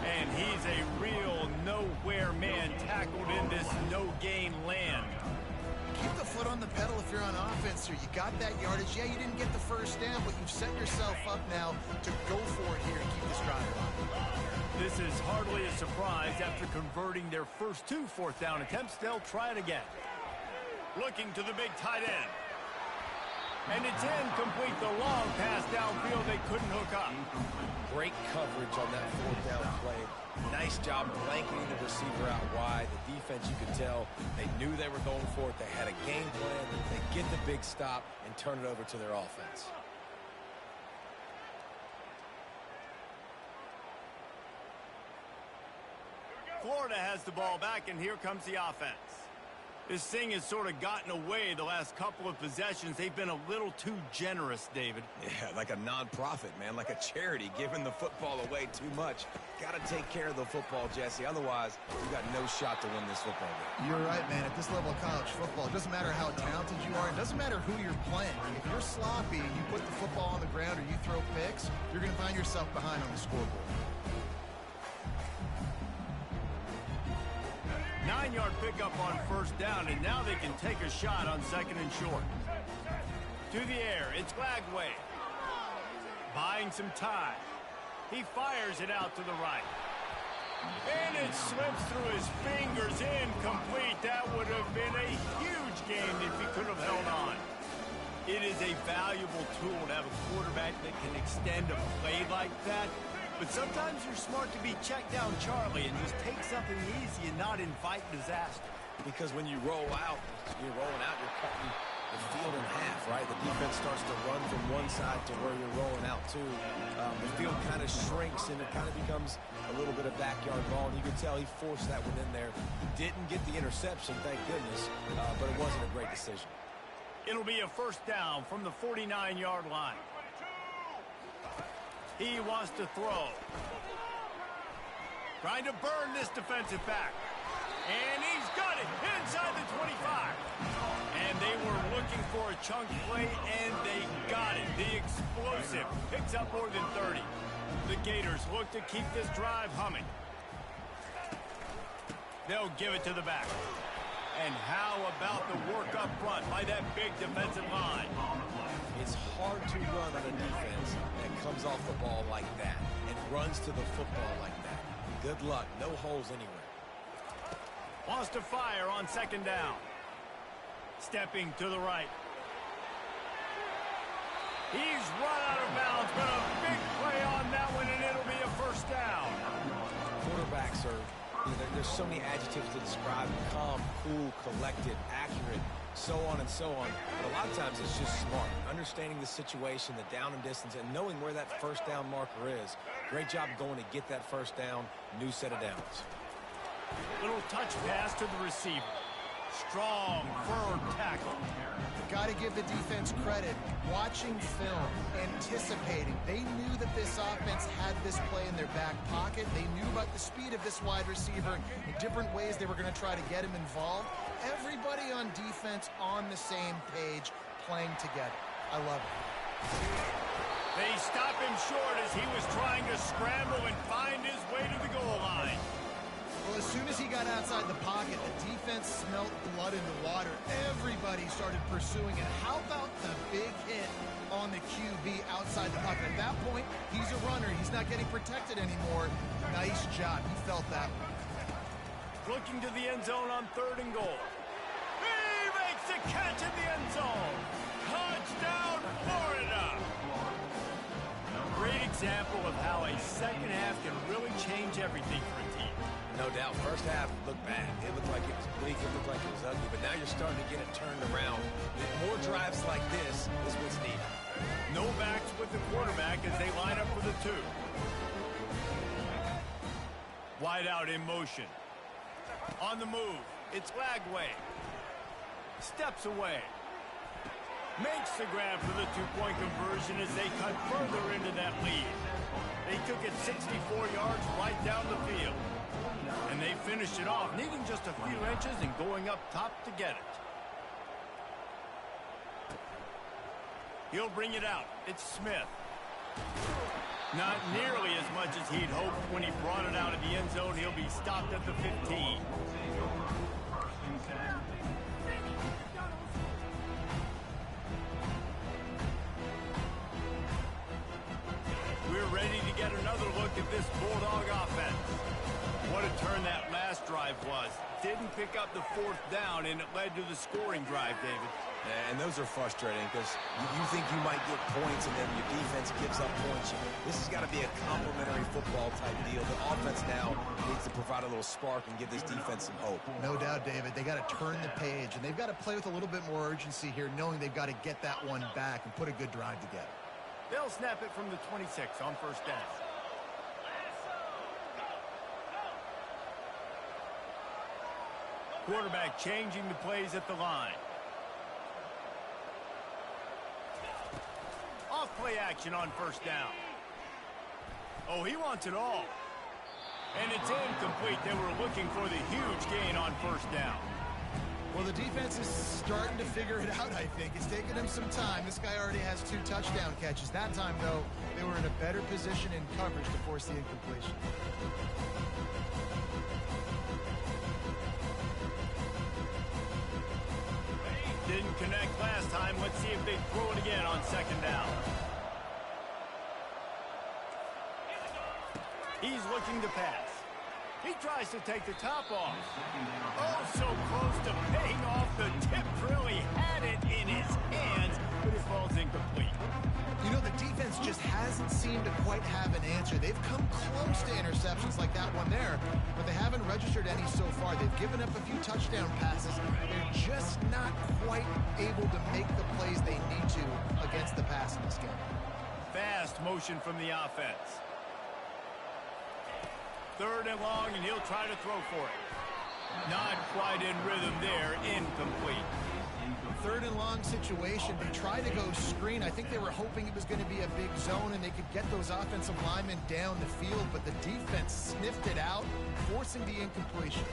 And he's a real nowhere man tackled in this no-gain land. Keep the foot on the pedal if you're on offense here. You got that yardage. Yeah, you didn't get the first down, but you've set yourself up now to go for it here and keep this drive alive. This is hardly a surprise. After converting their first 2 fourth-down attempts, they'll try it again. Looking to the big tight end. And it's incomplete. The long pass downfield they couldn't hook up. Great coverage on that 4th down play. Nice job blanketing the receiver out wide. The defense, you could tell, they knew they were going for it. They had a game plan. They get the big stop and turn it over to their offense. Florida has the ball back, and here comes the offense. This thing has sort of gotten away the last couple of possessions. They've been a little too generous, David. Yeah, like a nonprofit, man, like a charity, giving the football away too much. Got to take care of the football, Jesse. Otherwise, you got no shot to win this football game. You're right, man. At this level of college football, it doesn't matter how talented you are. It doesn't matter who you're playing. If you're sloppy and you put the football on the ground or you throw picks, you're going to find yourself behind on the scoreboard. 9-yard pickup on first down, and now they can take a shot on 2nd and short. To the air, it's Glagway. Buying some time. He fires it out to the right. And it slips through his fingers, incomplete. That would have been a huge game if he could have held on. It is a valuable tool to have a quarterback that can extend a play like that. But sometimes you're smart to be check down Charlie and just take something easy and not invite disaster. Because when you roll out, you're cutting the field in half, right? The defense starts to run from one side to where you're rolling out to. The field kind of shrinks, and it kind of becomes a little bit of backyard ball. And you can tell he forced that one in there. He didn't get the interception, thank goodness, but it wasn't a great decision. It'll be a first down from the 49-yard line. He wants to throw. Trying to burn this defensive back. And he's got it inside the 25. And they were looking for a chunk play, and they got it. The explosive picks up more than 30. The Gators look to keep this drive humming. They'll give it to the back. And how about the work up front by that big defensive line? It's hard to run on a defense that comes off the ball like that and runs to the football like that. Good luck. No holes anywhere. Wants to fire on second down. Stepping to the right. He's run out of bounds, but a big play on that one, and it'll be a first down. Quarterbacks are, there's so many adjectives to describe them. Calm, cool, collected, accurate, so on and so on. But a lot of times it's just smart. Understanding the situation, the down and distance, and knowing where that first down marker is. Great job going to get that first down. New set of downs. Little touch pass to the receiver. Strong, firm tackle. Got to give the defense credit. Watching film, anticipating. They knew that this offense had this play in their back pocket. They knew about the speed of this wide receiver in different ways they were going to try to get him involved. Everybody on defense on the same page, playing together. I love it. They stop him short as he was trying to scramble and find his way to the goal line. Well, as soon as he got outside the pocket, the defense smelled blood in the water. Everybody started pursuing it. How about the big hit on the QB outside the pocket? At that point, he's a runner. He's not getting protected anymore. Nice job. He felt that one. Looking to the end zone on 3rd and goal. He makes the catch in the end zone. Touchdown, Florida. Great example of how a second half can really change everything for a team. No doubt. First half looked bad. It looked like it was bleak. It looked like it was ugly. But now you're starting to get it turned around. More drives like this is what's needed. No backs with the quarterback as they line up for the 2. Wide out in motion. On the move. It's Lagway. Steps away. Makes the grab for the 2-point conversion as they cut further into that lead. They took it 64 yards right down the field. And they finished it off, needing just a few inches and going up top to get it. He'll bring it out. It's Smith. Not nearly as much as he'd hoped when he brought it out of the end zone. He'll be stopped at the 15. We're ready to get another look at this Bulldog offense. What a turn that last drive was. Didn't pick up the 4th down, and it led to the scoring drive, David. And those are frustrating because you think you might get points, and then your defense gives up points. This has got to be a complementary football type deal. The offense now needs to provide a little spark and give this defense some hope. No doubt, David. They got to turn the page, and they've got to play with a little bit more urgency here, knowing they've got to get that one back and put a good drive together. They'll snap it from the 26 on first down. Quarterback changing the plays at the line. Off play action on first down. Oh, he wants it all. And it's incomplete. They were looking for the huge gain on first down. Well, the defense is starting to figure it out, I think. It's taken them some time. This guy already has 2 touchdown catches. That time, though, they were in a better position in coverage to force the incompletion. Didn't connect last time. Let's see if they throw it again on second down. He's looking to pass. He tries to take the top off. Oh, so close to paying off the tip drill. He had it in his hands, but it falls incomplete. You know, the defense just hasn't seen seem to quite have an answer. They've come close to interceptions like that one there, but they haven't registered any so far. They've given up a few touchdown passes. They're just not quite able to make the plays they need to against the pass in this game. Fast motion from the offense. 3rd and long, and he'll try to throw for it. Not quite in rhythm there. Incomplete. 3rd and long situation. They tried to go screen. I think they were hoping it was going to be a big zone and they could get those offensive linemen down the field, but the defense sniffed it out, forcing the incompletion.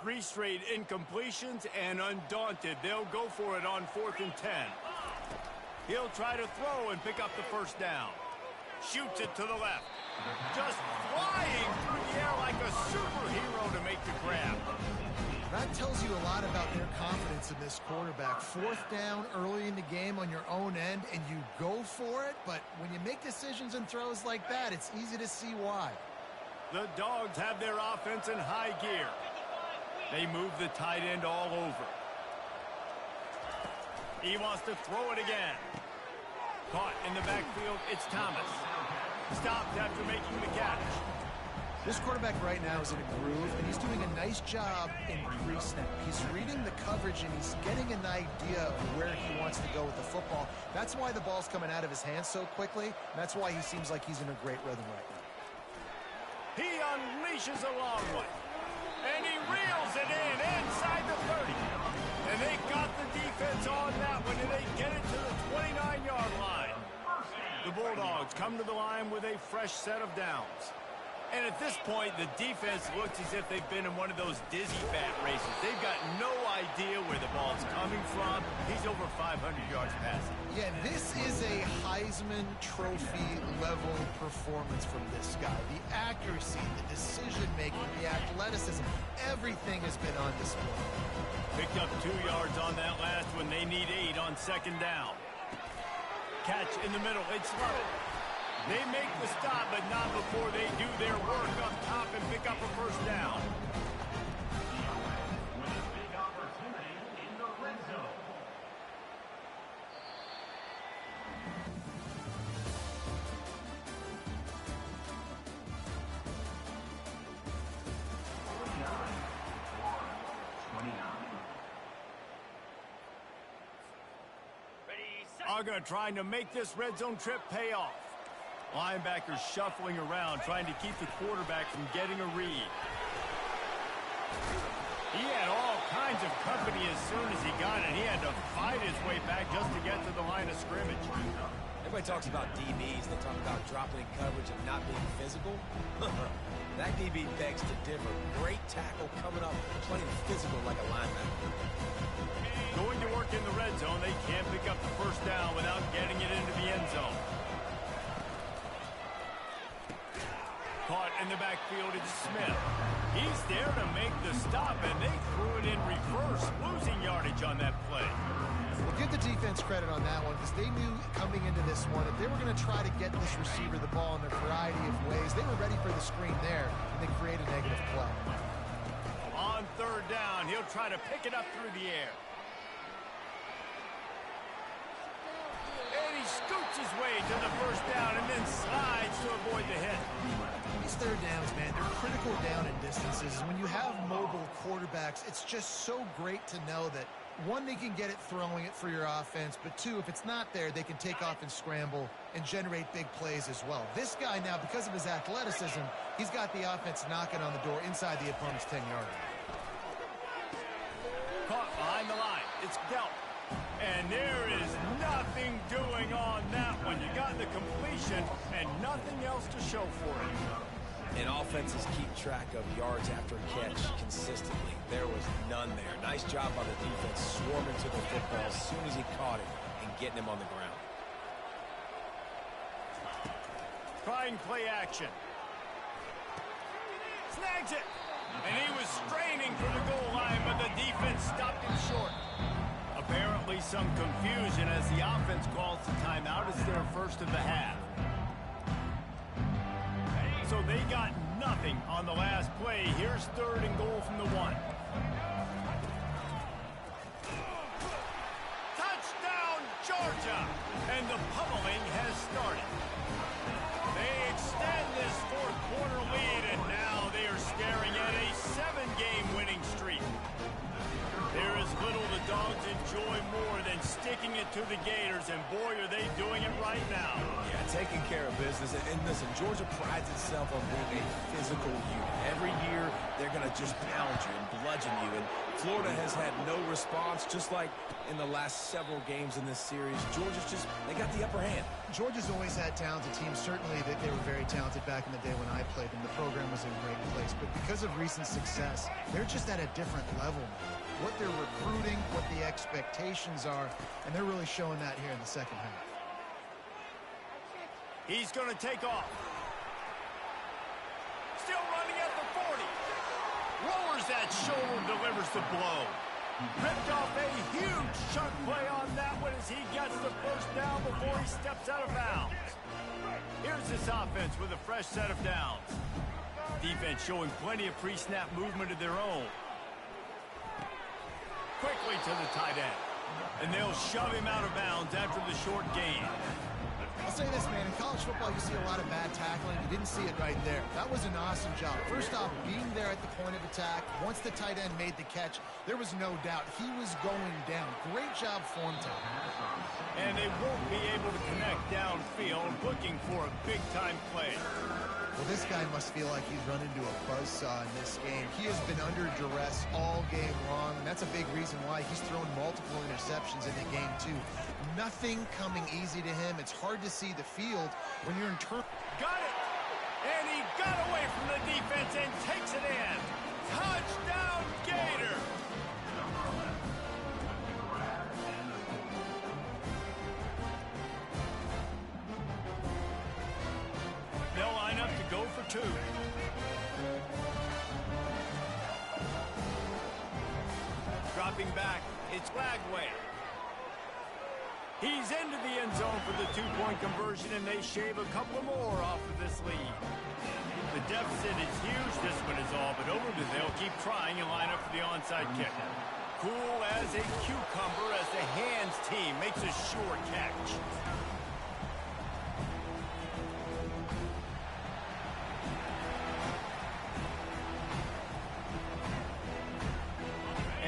Three straight incompletions, and undaunted, they'll go for it on 4th and 10. He'll try to throw and pick up the first down. Shoots it to the left. Just flying through the air like a superhero to make the grab. That tells you a lot about their confidence in this quarterback. 4th down early in the game on your own end, and you go for it, but when you make decisions and throws like that, it's easy to see why. The Dogs have their offense in high gear. They move the tight end all over. He wants to throw it again. Caught in the backfield, it's Thomas. Stopped after making the catch. This quarterback right now is in a groove, and he's doing a nice job in pre-snap. He's reading the coverage, and he's getting an idea of where he wants to go with the football. That's why the ball's coming out of his hands so quickly, and that's why he seems like he's in a great rhythm right now. He unleashes a long one, and he reels it in inside the 30. And they got the defense on that one, and they get it to the 29-yard line. The Bulldogs come to the line with a fresh set of downs. And at this point, the defense looks as if they've been in one of those dizzy bat races. They've got no idea where the ball's coming from. He's over 500 yards passing. Yeah, this is a Heisman Trophy level performance from this guy. The accuracy, the decision-making, the athleticism, everything has been on display. Picked up 2 yards on that last one. They need 8 on 2nd down. Catch in the middle. It's low. They make the stop, but not before they do their work up top and pick up a first down. Big opportunity in the red zone. Auga trying to make this red zone trip pay off. Linebackers shuffling around, trying to keep the quarterback from getting a read. He had all kinds of company as soon as he got it. He had to fight his way back just to get to the line of scrimmage. Everybody talks about DBs. They talk about dropping in coverage and not being physical. That DB begs to differ. Great tackle coming up, playing physical like a linebacker. Going to work in the red zone, they can't pick up the first down without getting it into the end zone. Caught in the backfield, it's Smith. He's there to make the stop, and they threw it in reverse, losing yardage on that play. Well, give the defense credit on that one because they knew coming into this one, if they were going to try to get this receiver the ball in a variety of ways, they were ready for the screen there, and they create a negative play. On 3rd down, he'll try to pick it up through the air. And he scoots his way to the first down and then slides to avoid the hit. These 3rd downs, man, they're critical down in distances. When you have mobile quarterbacks, it's just so great to know that, one, they can get it throwing it for your offense, but 2, if it's not there, they can take off and scramble and generate big plays as well. This guy now, because of his athleticism, he's got the offense knocking on the door inside the opponent's 10-yard line. Caught behind the line. It's dealt. And there is nothing doing on that one. You got the completion and nothing else to show for it. And offenses keep track of yards after catch consistently. There was none there. Nice job by the defense swarming to the football as soon as he caught it and getting him on the ground. Trying play action. Snags it. And he was straining for the goal line, but the defense stopped him short. Apparently some confusion as the offense calls the timeout. It's their first of the half. So they got nothing on the last play. Here's 3rd and goal from the 1. started. They extend this fourth quarter lead, and now they are staring at a 7-game winning streak. There is little the Dogs enjoy more than sticking it to the Gators, and boy, are they doing it right now. Yeah, taking care of business. And listen, Georgia prides itself on being a physical unit. Every year, they're going to just pound you and bludgeon you. And Florida has had no response, just like in the last several games in this series. Georgia's just, they got the upper hand. Georgia's always had talented teams. Certainly they were very talented back in the day when I played them. The program was in a great place. But because of recent success, they're just at a different level now. What they're recruiting, what the expectations are, and they're really showing that here in the second half. He's going to take off. Still running at the 40. Lowers that shoulder, delivers the blow. Ripped off a huge chunk play on that one as he gets the first down before he steps out of bounds. Here's this offense with a fresh set of downs. Defense showing plenty of pre-snap movement of their own. Quickly to the tight end. And they'll shove him out of bounds after the short gain. I'll say this, man. In college football, you see a lot of bad tackling. You didn't see it right there. That was an awesome job. First off, being there at the point of attack. Once the tight end made the catch, there was no doubt he was going down. Great job for him to. And they won't be able to connect downfield, looking for a big-time play. Well, this guy must feel like he's run into a buzzsaw in this game. He has been under duress all game long, and that's a big reason why he's thrown multiple interceptions in the game, too. Nothing coming easy to him. It's hard to see the field when you're in turn. Got it! And he got away from the defense and takes it in. Touchdown, Gator! They'll line up to go for two. Dropping back, it's Flagway. He's into the end zone for the two-point conversion, and they shave a couple more off of this lead. The deficit is huge. This one is all but over, but they'll keep trying and line up for the onside kick. Cool as a cucumber as the hands team makes a sure catch.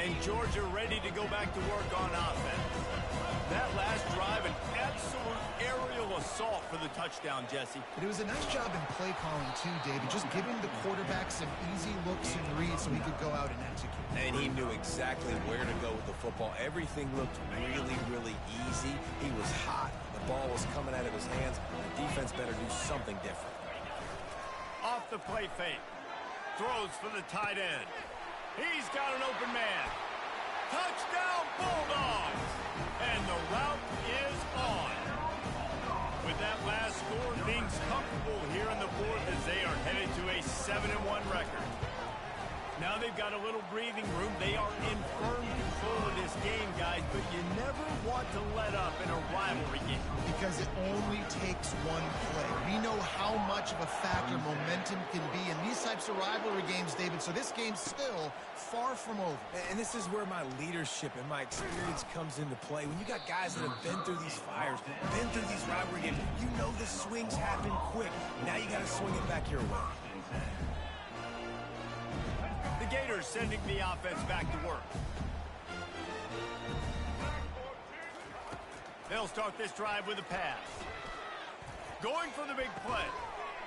And Georgia ready to go back to work on offense. That last drive, an absolute aerial assault for the touchdown, Jesse. But it was a nice job in play calling, too, David. Just giving the quarterback some easy looks and reads so he could go out and execute. And he knew exactly where to go with the football. Everything looked really, really easy. He was hot. The ball was coming out of his hands. The defense better do something different. Off the play fake. Throws for the tight end. He's got an open man. Touchdown, Bulldogs! And the route is on. With that last score, things comfortable here in the fourth as they are headed to a 7-1 record. Now they've got a little breathing room. They are in firm control of this game, guys, but you never want to let up in a rivalry game. Because it only takes one play. We know how much of a factor momentum can be in these types of rivalry games, David, so this game's still far from over. And this is where my leadership and my experience comes into play. When you got guys that have been through these fires, been through these rivalry games, you know the swings happen quick. Now you got to swing it back your way. The Gators sending the offense back to work. They'll start this drive with a pass. Going for the big play.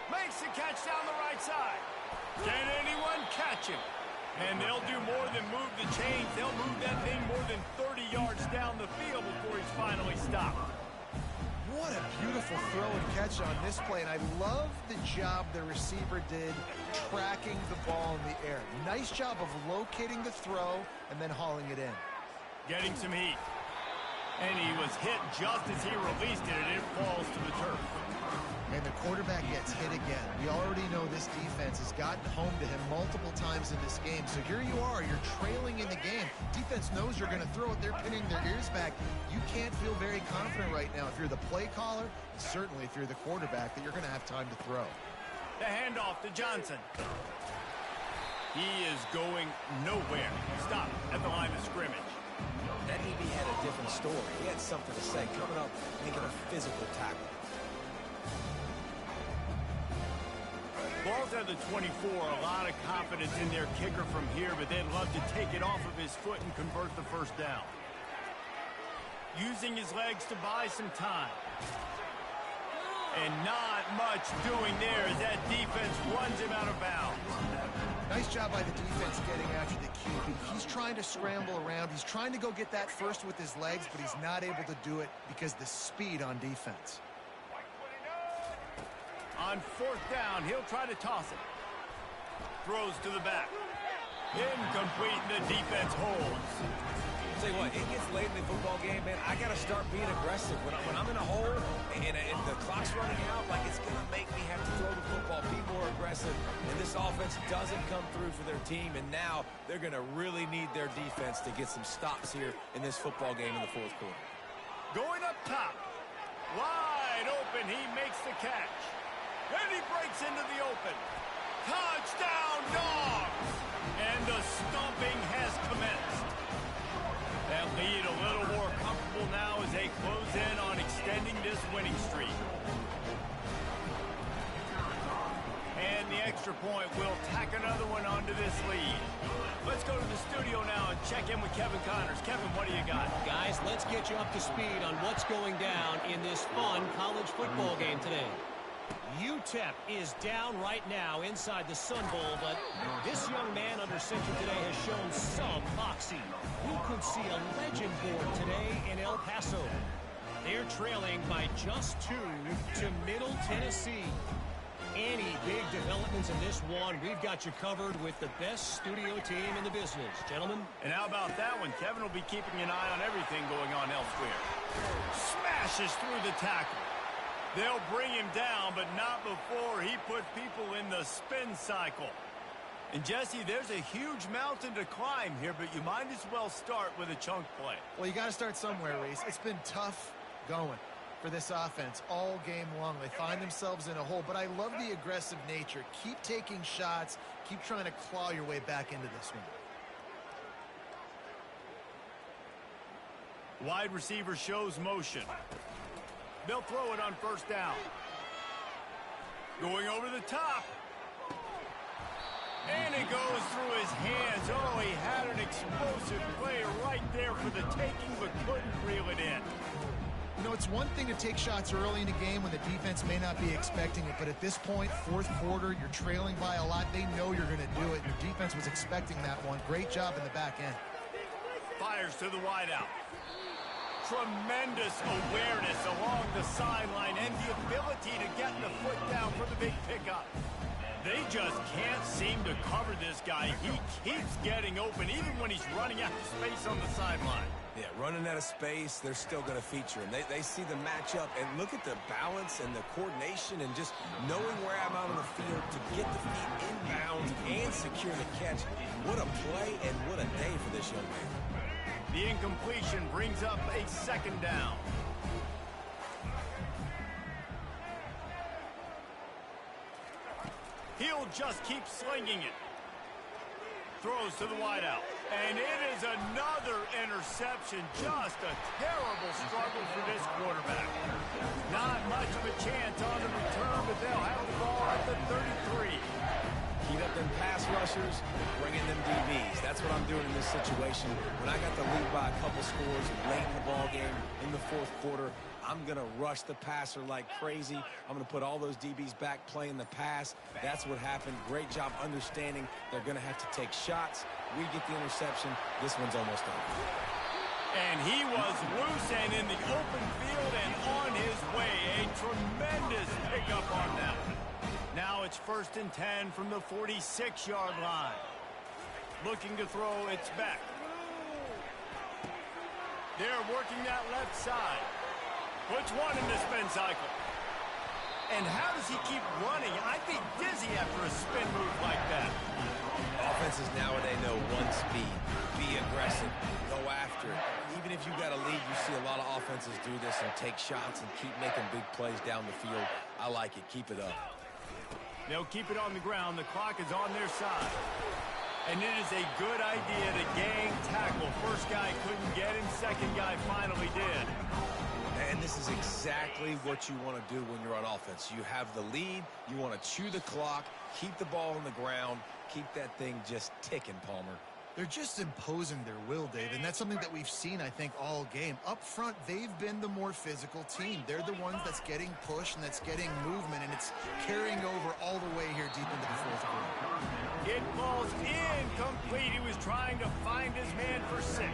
Makes the catch down the right side. Can anyone catch him? And they'll do more than move the chains. They'll move that thing more than 30 yards down the field before he's finally stopped. What a beautiful throw and catch on this play, and I love the job the receiver did tracking the ball in the air. Nice job of locating the throw and then hauling it in. Getting some heat. And he was hit just as he released it, and it falls to the turf. And the quarterback gets hit again. We already know this defense has gotten home to him multiple times in this game. So here you are, you're trailing in the game. Defense knows you're going to throw it. They're pinning their ears back. You can't feel very confident right now if you're the play caller, and certainly if you're the quarterback, that you're going to have time to throw. The handoff to Johnson. He is going nowhere. Stop at the line of scrimmage. That DB had a different story. He had something to say, coming up, making a physical tackle. Ball's at the 24, a lot of confidence in their kicker from here, but they'd love to take it off of his foot and convert the first down. Using his legs to buy some time. And not much doing there as that defense runs him out of bounds. Nice job by the defense getting after the QB. He's trying to scramble around. He's trying to go get that first with his legs, but he's not able to do it because of the speed on defense. On fourth down, he'll try to toss it. Throws to the back. Incomplete, and the defense holds. Tell you what, it gets late in the football game, man. I got to start being aggressive. When I'm in a hole and the clock's running out, like it's going to make me have to throw the football, be more aggressive. And this offense doesn't come through for their team, and now they're going to really need their defense to get some stops here in this football game in the fourth quarter. Going up top. Wide open, he makes the catch. Then he breaks into the open. Touchdown, Dogs! And the stomping has commenced. That lead a little more comfortable now as they close in on extending this winning streak. And the extra point will tack another one onto this lead. Let's go to the studio now and check in with Kevin Connors. Kevin, what do you got? Guys, let's get you up to speed on what's going down in this fun college football game today. UTEP is down right now inside the Sun Bowl, but this young man under center today has shown some moxie. We could see a legend born today in El Paso. They're trailing by just 2 to Middle Tennessee. Any big developments in this one, we've got you covered with the best studio team in the business. Gentlemen? And how about that one? Kevin will be keeping an eye on everything going on elsewhere. Smashes through the tackle. They'll bring him down, but not before he put people in the spin cycle. And, Jesse, there's a huge mountain to climb here, but you might as well start with a chunk play. Well, you got to start somewhere, Reese. It's been tough going for this offense all game long. They find themselves in a hole, but I love the aggressive nature. Keep taking shots. Keep trying to claw your way back into this one. Wide receiver shows motion. They'll throw it on first down. Going over the top. And it goes through his hands. Oh, he had an explosive play right there for the taking, but couldn't reel it in. You know, it's one thing to take shots early in a game when the defense may not be expecting it, but at this point, fourth quarter, you're trailing by a lot. They know you're going to do it. Your defense was expecting that one. Great job in the back end. Fires to the wideout. Tremendous awareness along the sideline and the ability to get the foot down for the big pickup. They just can't seem to cover this guy. He keeps getting open even when he's running out of space on the sideline. Yeah, running out of space, they're still going to feature him. They see the matchup, and look at the balance and the coordination and just knowing where I'm out on the field to get the feet in bounds and secure the catch. What a play and what a day for this young man. The incompletion brings up a second down. He'll just keep slinging it. Throws to the wideout. And it is another interception. Just a terrible struggle for this quarterback. Not much of a chance on the return, but they'll have the ball at the 33. Heat up them pass rushers, bring in them DBs. That's what I'm doing in this situation. When I got the lead by a couple scores late in the ball game in the fourth quarter, I'm going to rush the passer like crazy. I'm going to put all those DBs back playing the pass. That's what happened. Great job understanding they're going to have to take shots. We get the interception. This one's almost over. And he was loose and in the open field and on his way. A tremendous pickup on that one. Now it's 1st and 10 from the 46-yard line. Looking to throw, it's back. They're working that left side. Puts one in the spin cycle. And how does he keep running? I'd be dizzy after a spin move like that. Offenses nowadays know one speed. Be aggressive. Go after it. Even if you've got a lead, you see a lot of offenses do this and take shots and keep making big plays down the field. I like it. Keep it up. They'll keep it on the ground. The clock is on their side. And it is a good idea to gang tackle. First guy couldn't get him. Second guy finally did. And this is exactly what you want to do when you're on offense. You have the lead. You want to chew the clock, keep the ball on the ground, keep that thing just ticking, Palmer. They're just imposing their will, Dave, and that's something that we've seen, I think, all game. Up front, they've been the more physical team. They're the ones that's getting pushed and that's getting movement, and it's carrying over all the way here deep into the fourth quarter. It falls incomplete. He was trying to find his man for 6.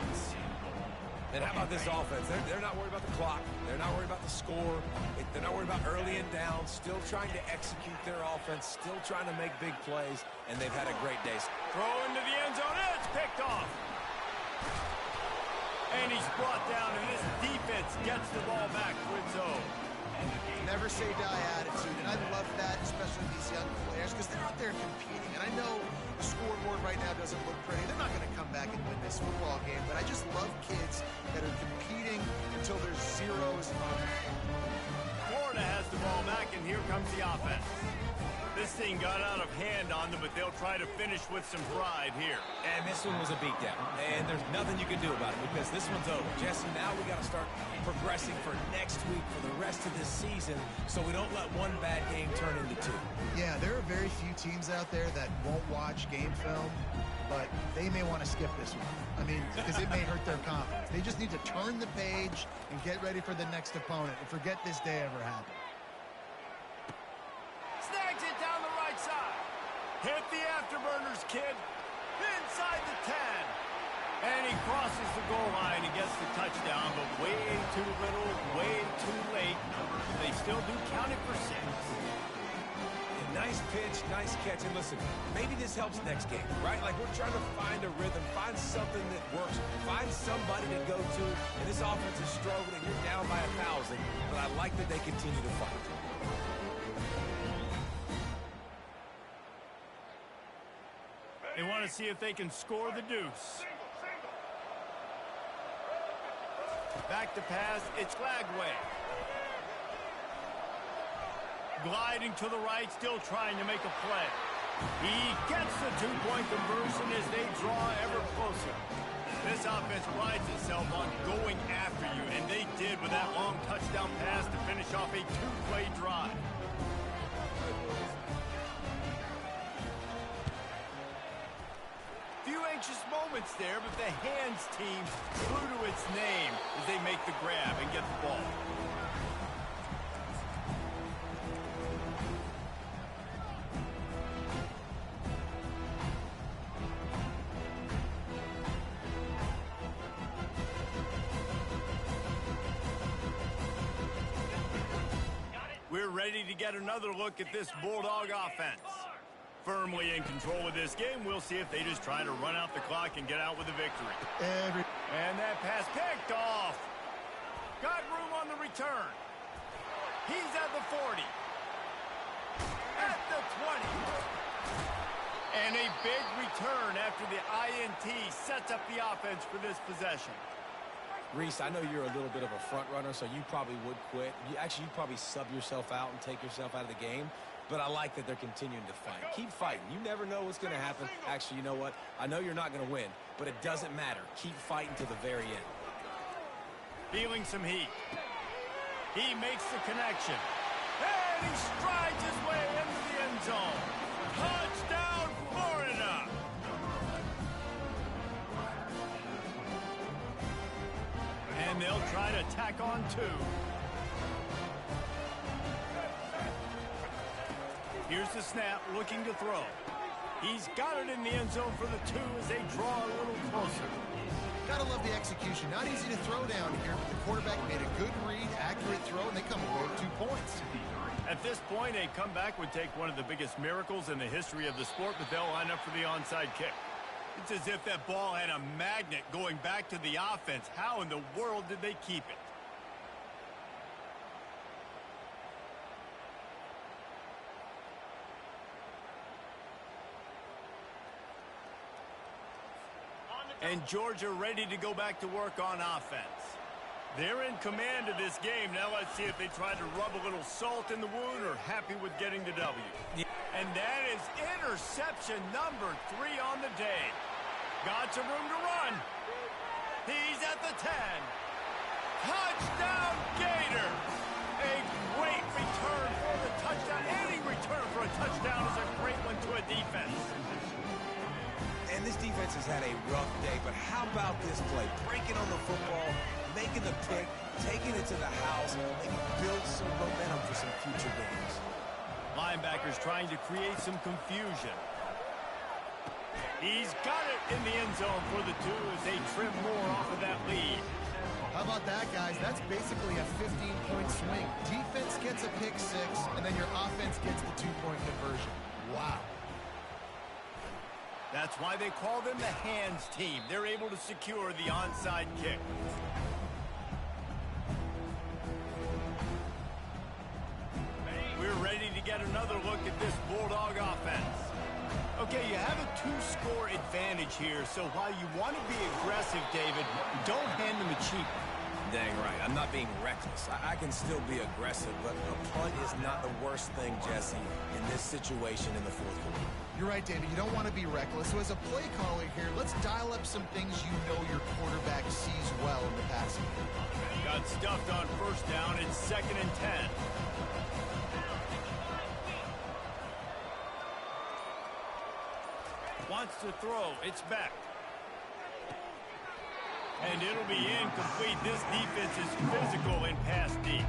And how about this offense? They're not worried about the clock. They're not worried about the score. They're not worried about early and down. Still trying to execute their offense. Still trying to make big plays. And they've had a great day. Throw into the end zone. It's picked off. And he's brought down, and this defense gets the ball back for its own. Never say die attitude, and I love that, especially these young players, because they're out there competing. And I know the scoreboard right now doesn't look pretty. They're not going to come back and win this football game, but I just love kids that are competing until there's zeros on it. Florida has the ball back, and here comes the offense. This thing got out of hand on them, but they'll try to finish with some pride here. And this one was a beatdown. And there's nothing you can do about it because this one's over. Jesse, now we got to start progressing for next week for the rest of this season so we don't let one bad game turn into 2. Yeah, there are very few teams out there that won't watch game film, but they may want to skip this one. I mean, because it may hurt their confidence. They just need to turn the page and get ready for the next opponent and forget this day ever happened. Snags it down the right side. Hit the afterburners, kid. Inside the 10. And he crosses the goal line and gets the touchdown, but way too little, way too late. They still do count it for 6. Nice pitch, nice catch. And listen, maybe this helps next game, right? Like we're trying to find a rhythm, find something that works, find somebody to go to. And this offense is struggling. You're down by 1,000, but I like that they continue to fight. They want to see if they can score the deuce. Back to pass, it's Flagway. Gliding to the right, still trying to make a play. He gets the 2-point conversion as they draw ever closer. This offense prides itself on going after you, and they did with that long touchdown pass to finish off a 2-play drive. Few anxious moments there, but the hands team flew to its name as they make the grab and get the ball. We're ready to get another look at this Bulldog offense. Firmly in control of this game, we'll see if they just try to run out the clock and get out with a victory. And that pass picked off. Got room on the return. He's at the 40. At the 20. And a big return after the INT sets up the offense for this possession. Reese, I know you're a little bit of a front runner, so you probably would quit. You'd probably sub yourself out and take yourself out of the game. But I like that they're continuing to fight. Keep fighting. You never know what's going to happen. Actually, you know what? I know you're not going to win, but it doesn't matter. Keep fighting to the very end. Feeling some heat. He makes the connection. And he strides his way into the end zone. Touchdown, Florida! And they'll try to tack on 2. Here's the snap, looking to throw. He's got it in the end zone for the 2 as they draw a little closer. Gotta love the execution. Not easy to throw down here, but the quarterback made a good read, accurate throw, and they come away with 2 points. At this point, a comeback would take one of the biggest miracles in the history of the sport, but they'll line up for the onside kick. It's as if that ball had a magnet going back to the offense. How in the world did they keep it? And Georgia ready to go back to work on offense. They're in command of this game. Now let's see if they try to rub a little salt in the wound or happy with getting the W. And that is interception number 3 on the day. Got some room to run. He's at the 10. Touchdown, Gator! A great return for the touchdown. Any return for a touchdown is a great one to a defense. And this defense has had a rough day, but how about this play? Breaking on the football, making the pick, taking it to the house. They can build some momentum for some future games. Linebackers trying to create some confusion. He's got it in the end zone for the 2 as they trim more off of that lead. How about that, guys? That's basically a 15-point swing. Defense gets a pick 6, and then your offense gets the 2-point conversion. Wow. That's why they call them the hands team. They're able to secure the onside kick. We're ready to get another look at this Bulldog offense. Okay, you have a 2-score advantage here, so while you want to be aggressive, David, don't hand them a cheap one. Dang right. I'm not being reckless. I can still be aggressive, but a punt is not the worst thing, Jesse, in this situation in the fourth quarter. You're right, David. You don't want to be reckless. So as a play caller here, let's dial up some things you know your quarterback sees well in the passing game. Got stuffed on first down. It's 2nd and 10. Wants to throw. It's back. And it'll be incomplete. This defense is physical in pass deep.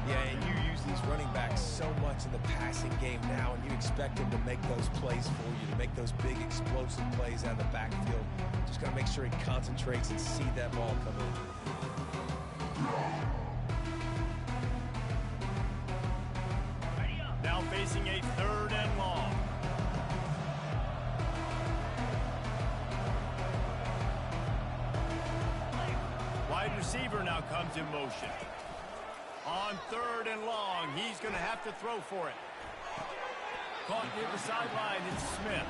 Yeah, and you use these running backs so much in the passing game now, and you expect them to make those plays for you, to make those big explosive plays out of the backfield. Just got to make sure he concentrates and see that ball come in. Now facing a 3rd and long. Wide receiver now comes in motion. On 3rd and long, he's going to have to throw for it. Caught near the sideline, it's Smith.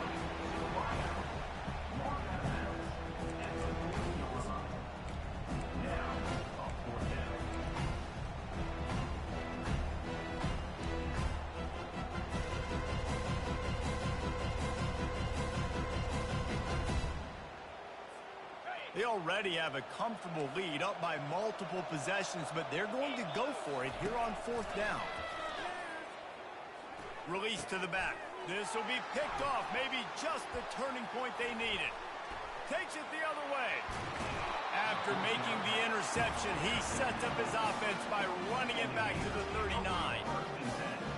They already have a comfortable lead, up by multiple possessions, but they're going to go for it here on 4th down. Release to the back. This will be picked off, maybe just the turning point they needed. Takes it the other way. After making the interception, he sets up his offense by running it back to the 39.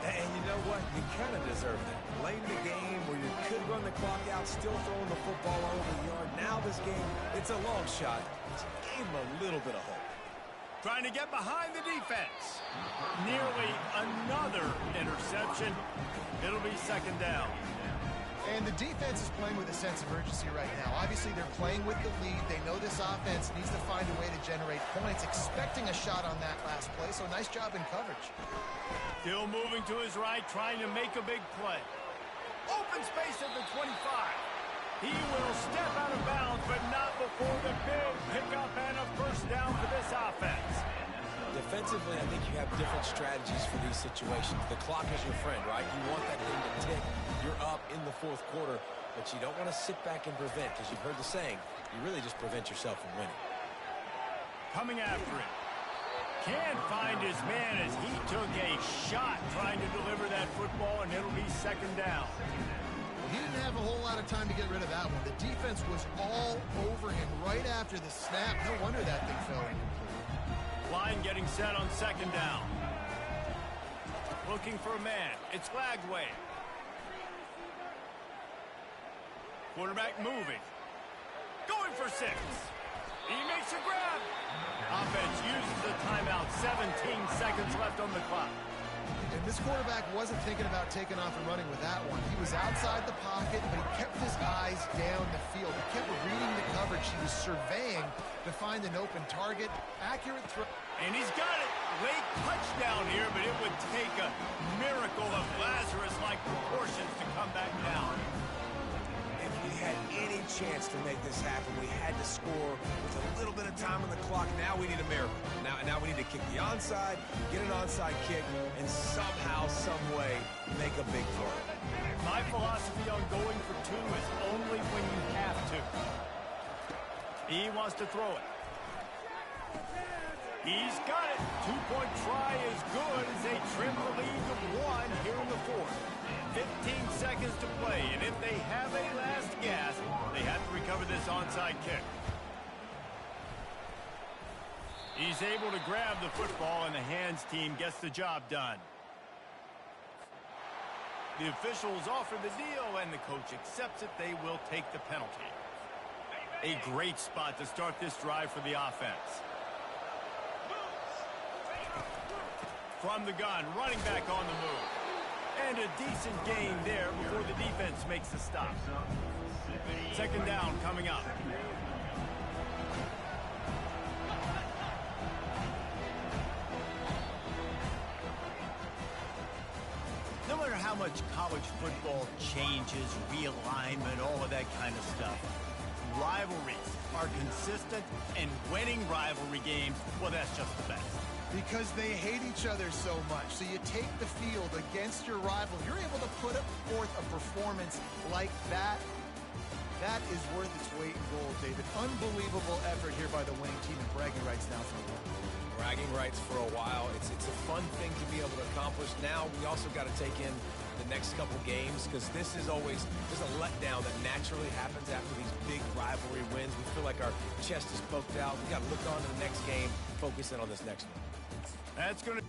And you know what? You kind of deserve that. Late in the game where you could run the clock out, still throwing the football over the yard. Now this game, it's a long shot. It gave him a little bit of hope. Trying to get behind the defense. Nearly another interception. It'll be 2nd down. And the defense is playing with a sense of urgency right now. Obviously, they're playing with the lead. They know this offense needs to find a way to generate points, expecting a shot on that last play, so nice job in coverage. Still moving to his right, trying to make a big play. Open space at the 25. He will step out of bounds, but not before the big pickup and a 1st down for this offense. Defensively, I think you have different strategies for these situations. The clock is your friend, right? You want that thing to tick. You're up in the 4th quarter, but you don't want to sit back and prevent, because you've heard the saying, you really just prevent yourself from winning. Coming after it. Can't find his man as he took a shot trying to deliver that football, and it'll be 2nd down. He didn't have a whole lot of time to get rid of that one. The defense was all over him right after the snap. No wonder that thing fell incomplete. Line getting set on 2nd down. Looking for a man. It's Lagway. Quarterback moving. Going for 6. He makes a grab. Offense uses the timeout. 17 seconds left on the clock. And this quarterback wasn't thinking about taking off and running with that one. He was outside the pocket, but he kept his eyes down the field. He kept reading the coverage. He was surveying to find an open target. Accurate throw. And he's got it. Late touchdown here, but it would take a miracle of Lazarus-like proportions to come back down. If we had any chance to make this happen, we had to score with a little bit of time on the clock. Now we need a miracle. Now we need to kick the onside, get an onside kick, and somehow, some way, make a big play. My philosophy on going for 2 is only when you have to. He wants to throw it. He's got it. Two-point try is good as they trim the lead to 1 here in the fourth. 15 seconds to play, and if they have a last gasp, they have to recover this onside kick. He's able to grab the football, and the hands team gets the job done. The officials offer the deal, and the coach accepts it. They will take the penalty. A great spot to start this drive for the offense. From the gun, running back on the move. And a decent gain there before the defense makes the stop. Second down coming up. No matter how much college football changes, realignment, all of that kind of stuff, rivalries are consistent, and winning rivalry games, well, that's just the best. Because they hate each other so much. So you take the field against your rival. You're able to put forth a performance like that. That is worth its weight in gold, David. Unbelievable effort here by the winning team, and bragging rights now for a while. Bragging rights for a while. It's a fun thing to be able to accomplish. Now we also got to take in the next couple games, because there's a letdown that naturally happens after these big rivalry wins. We feel like our chest is poked out. We got to look on to the next game, focus in on this next one. That's going to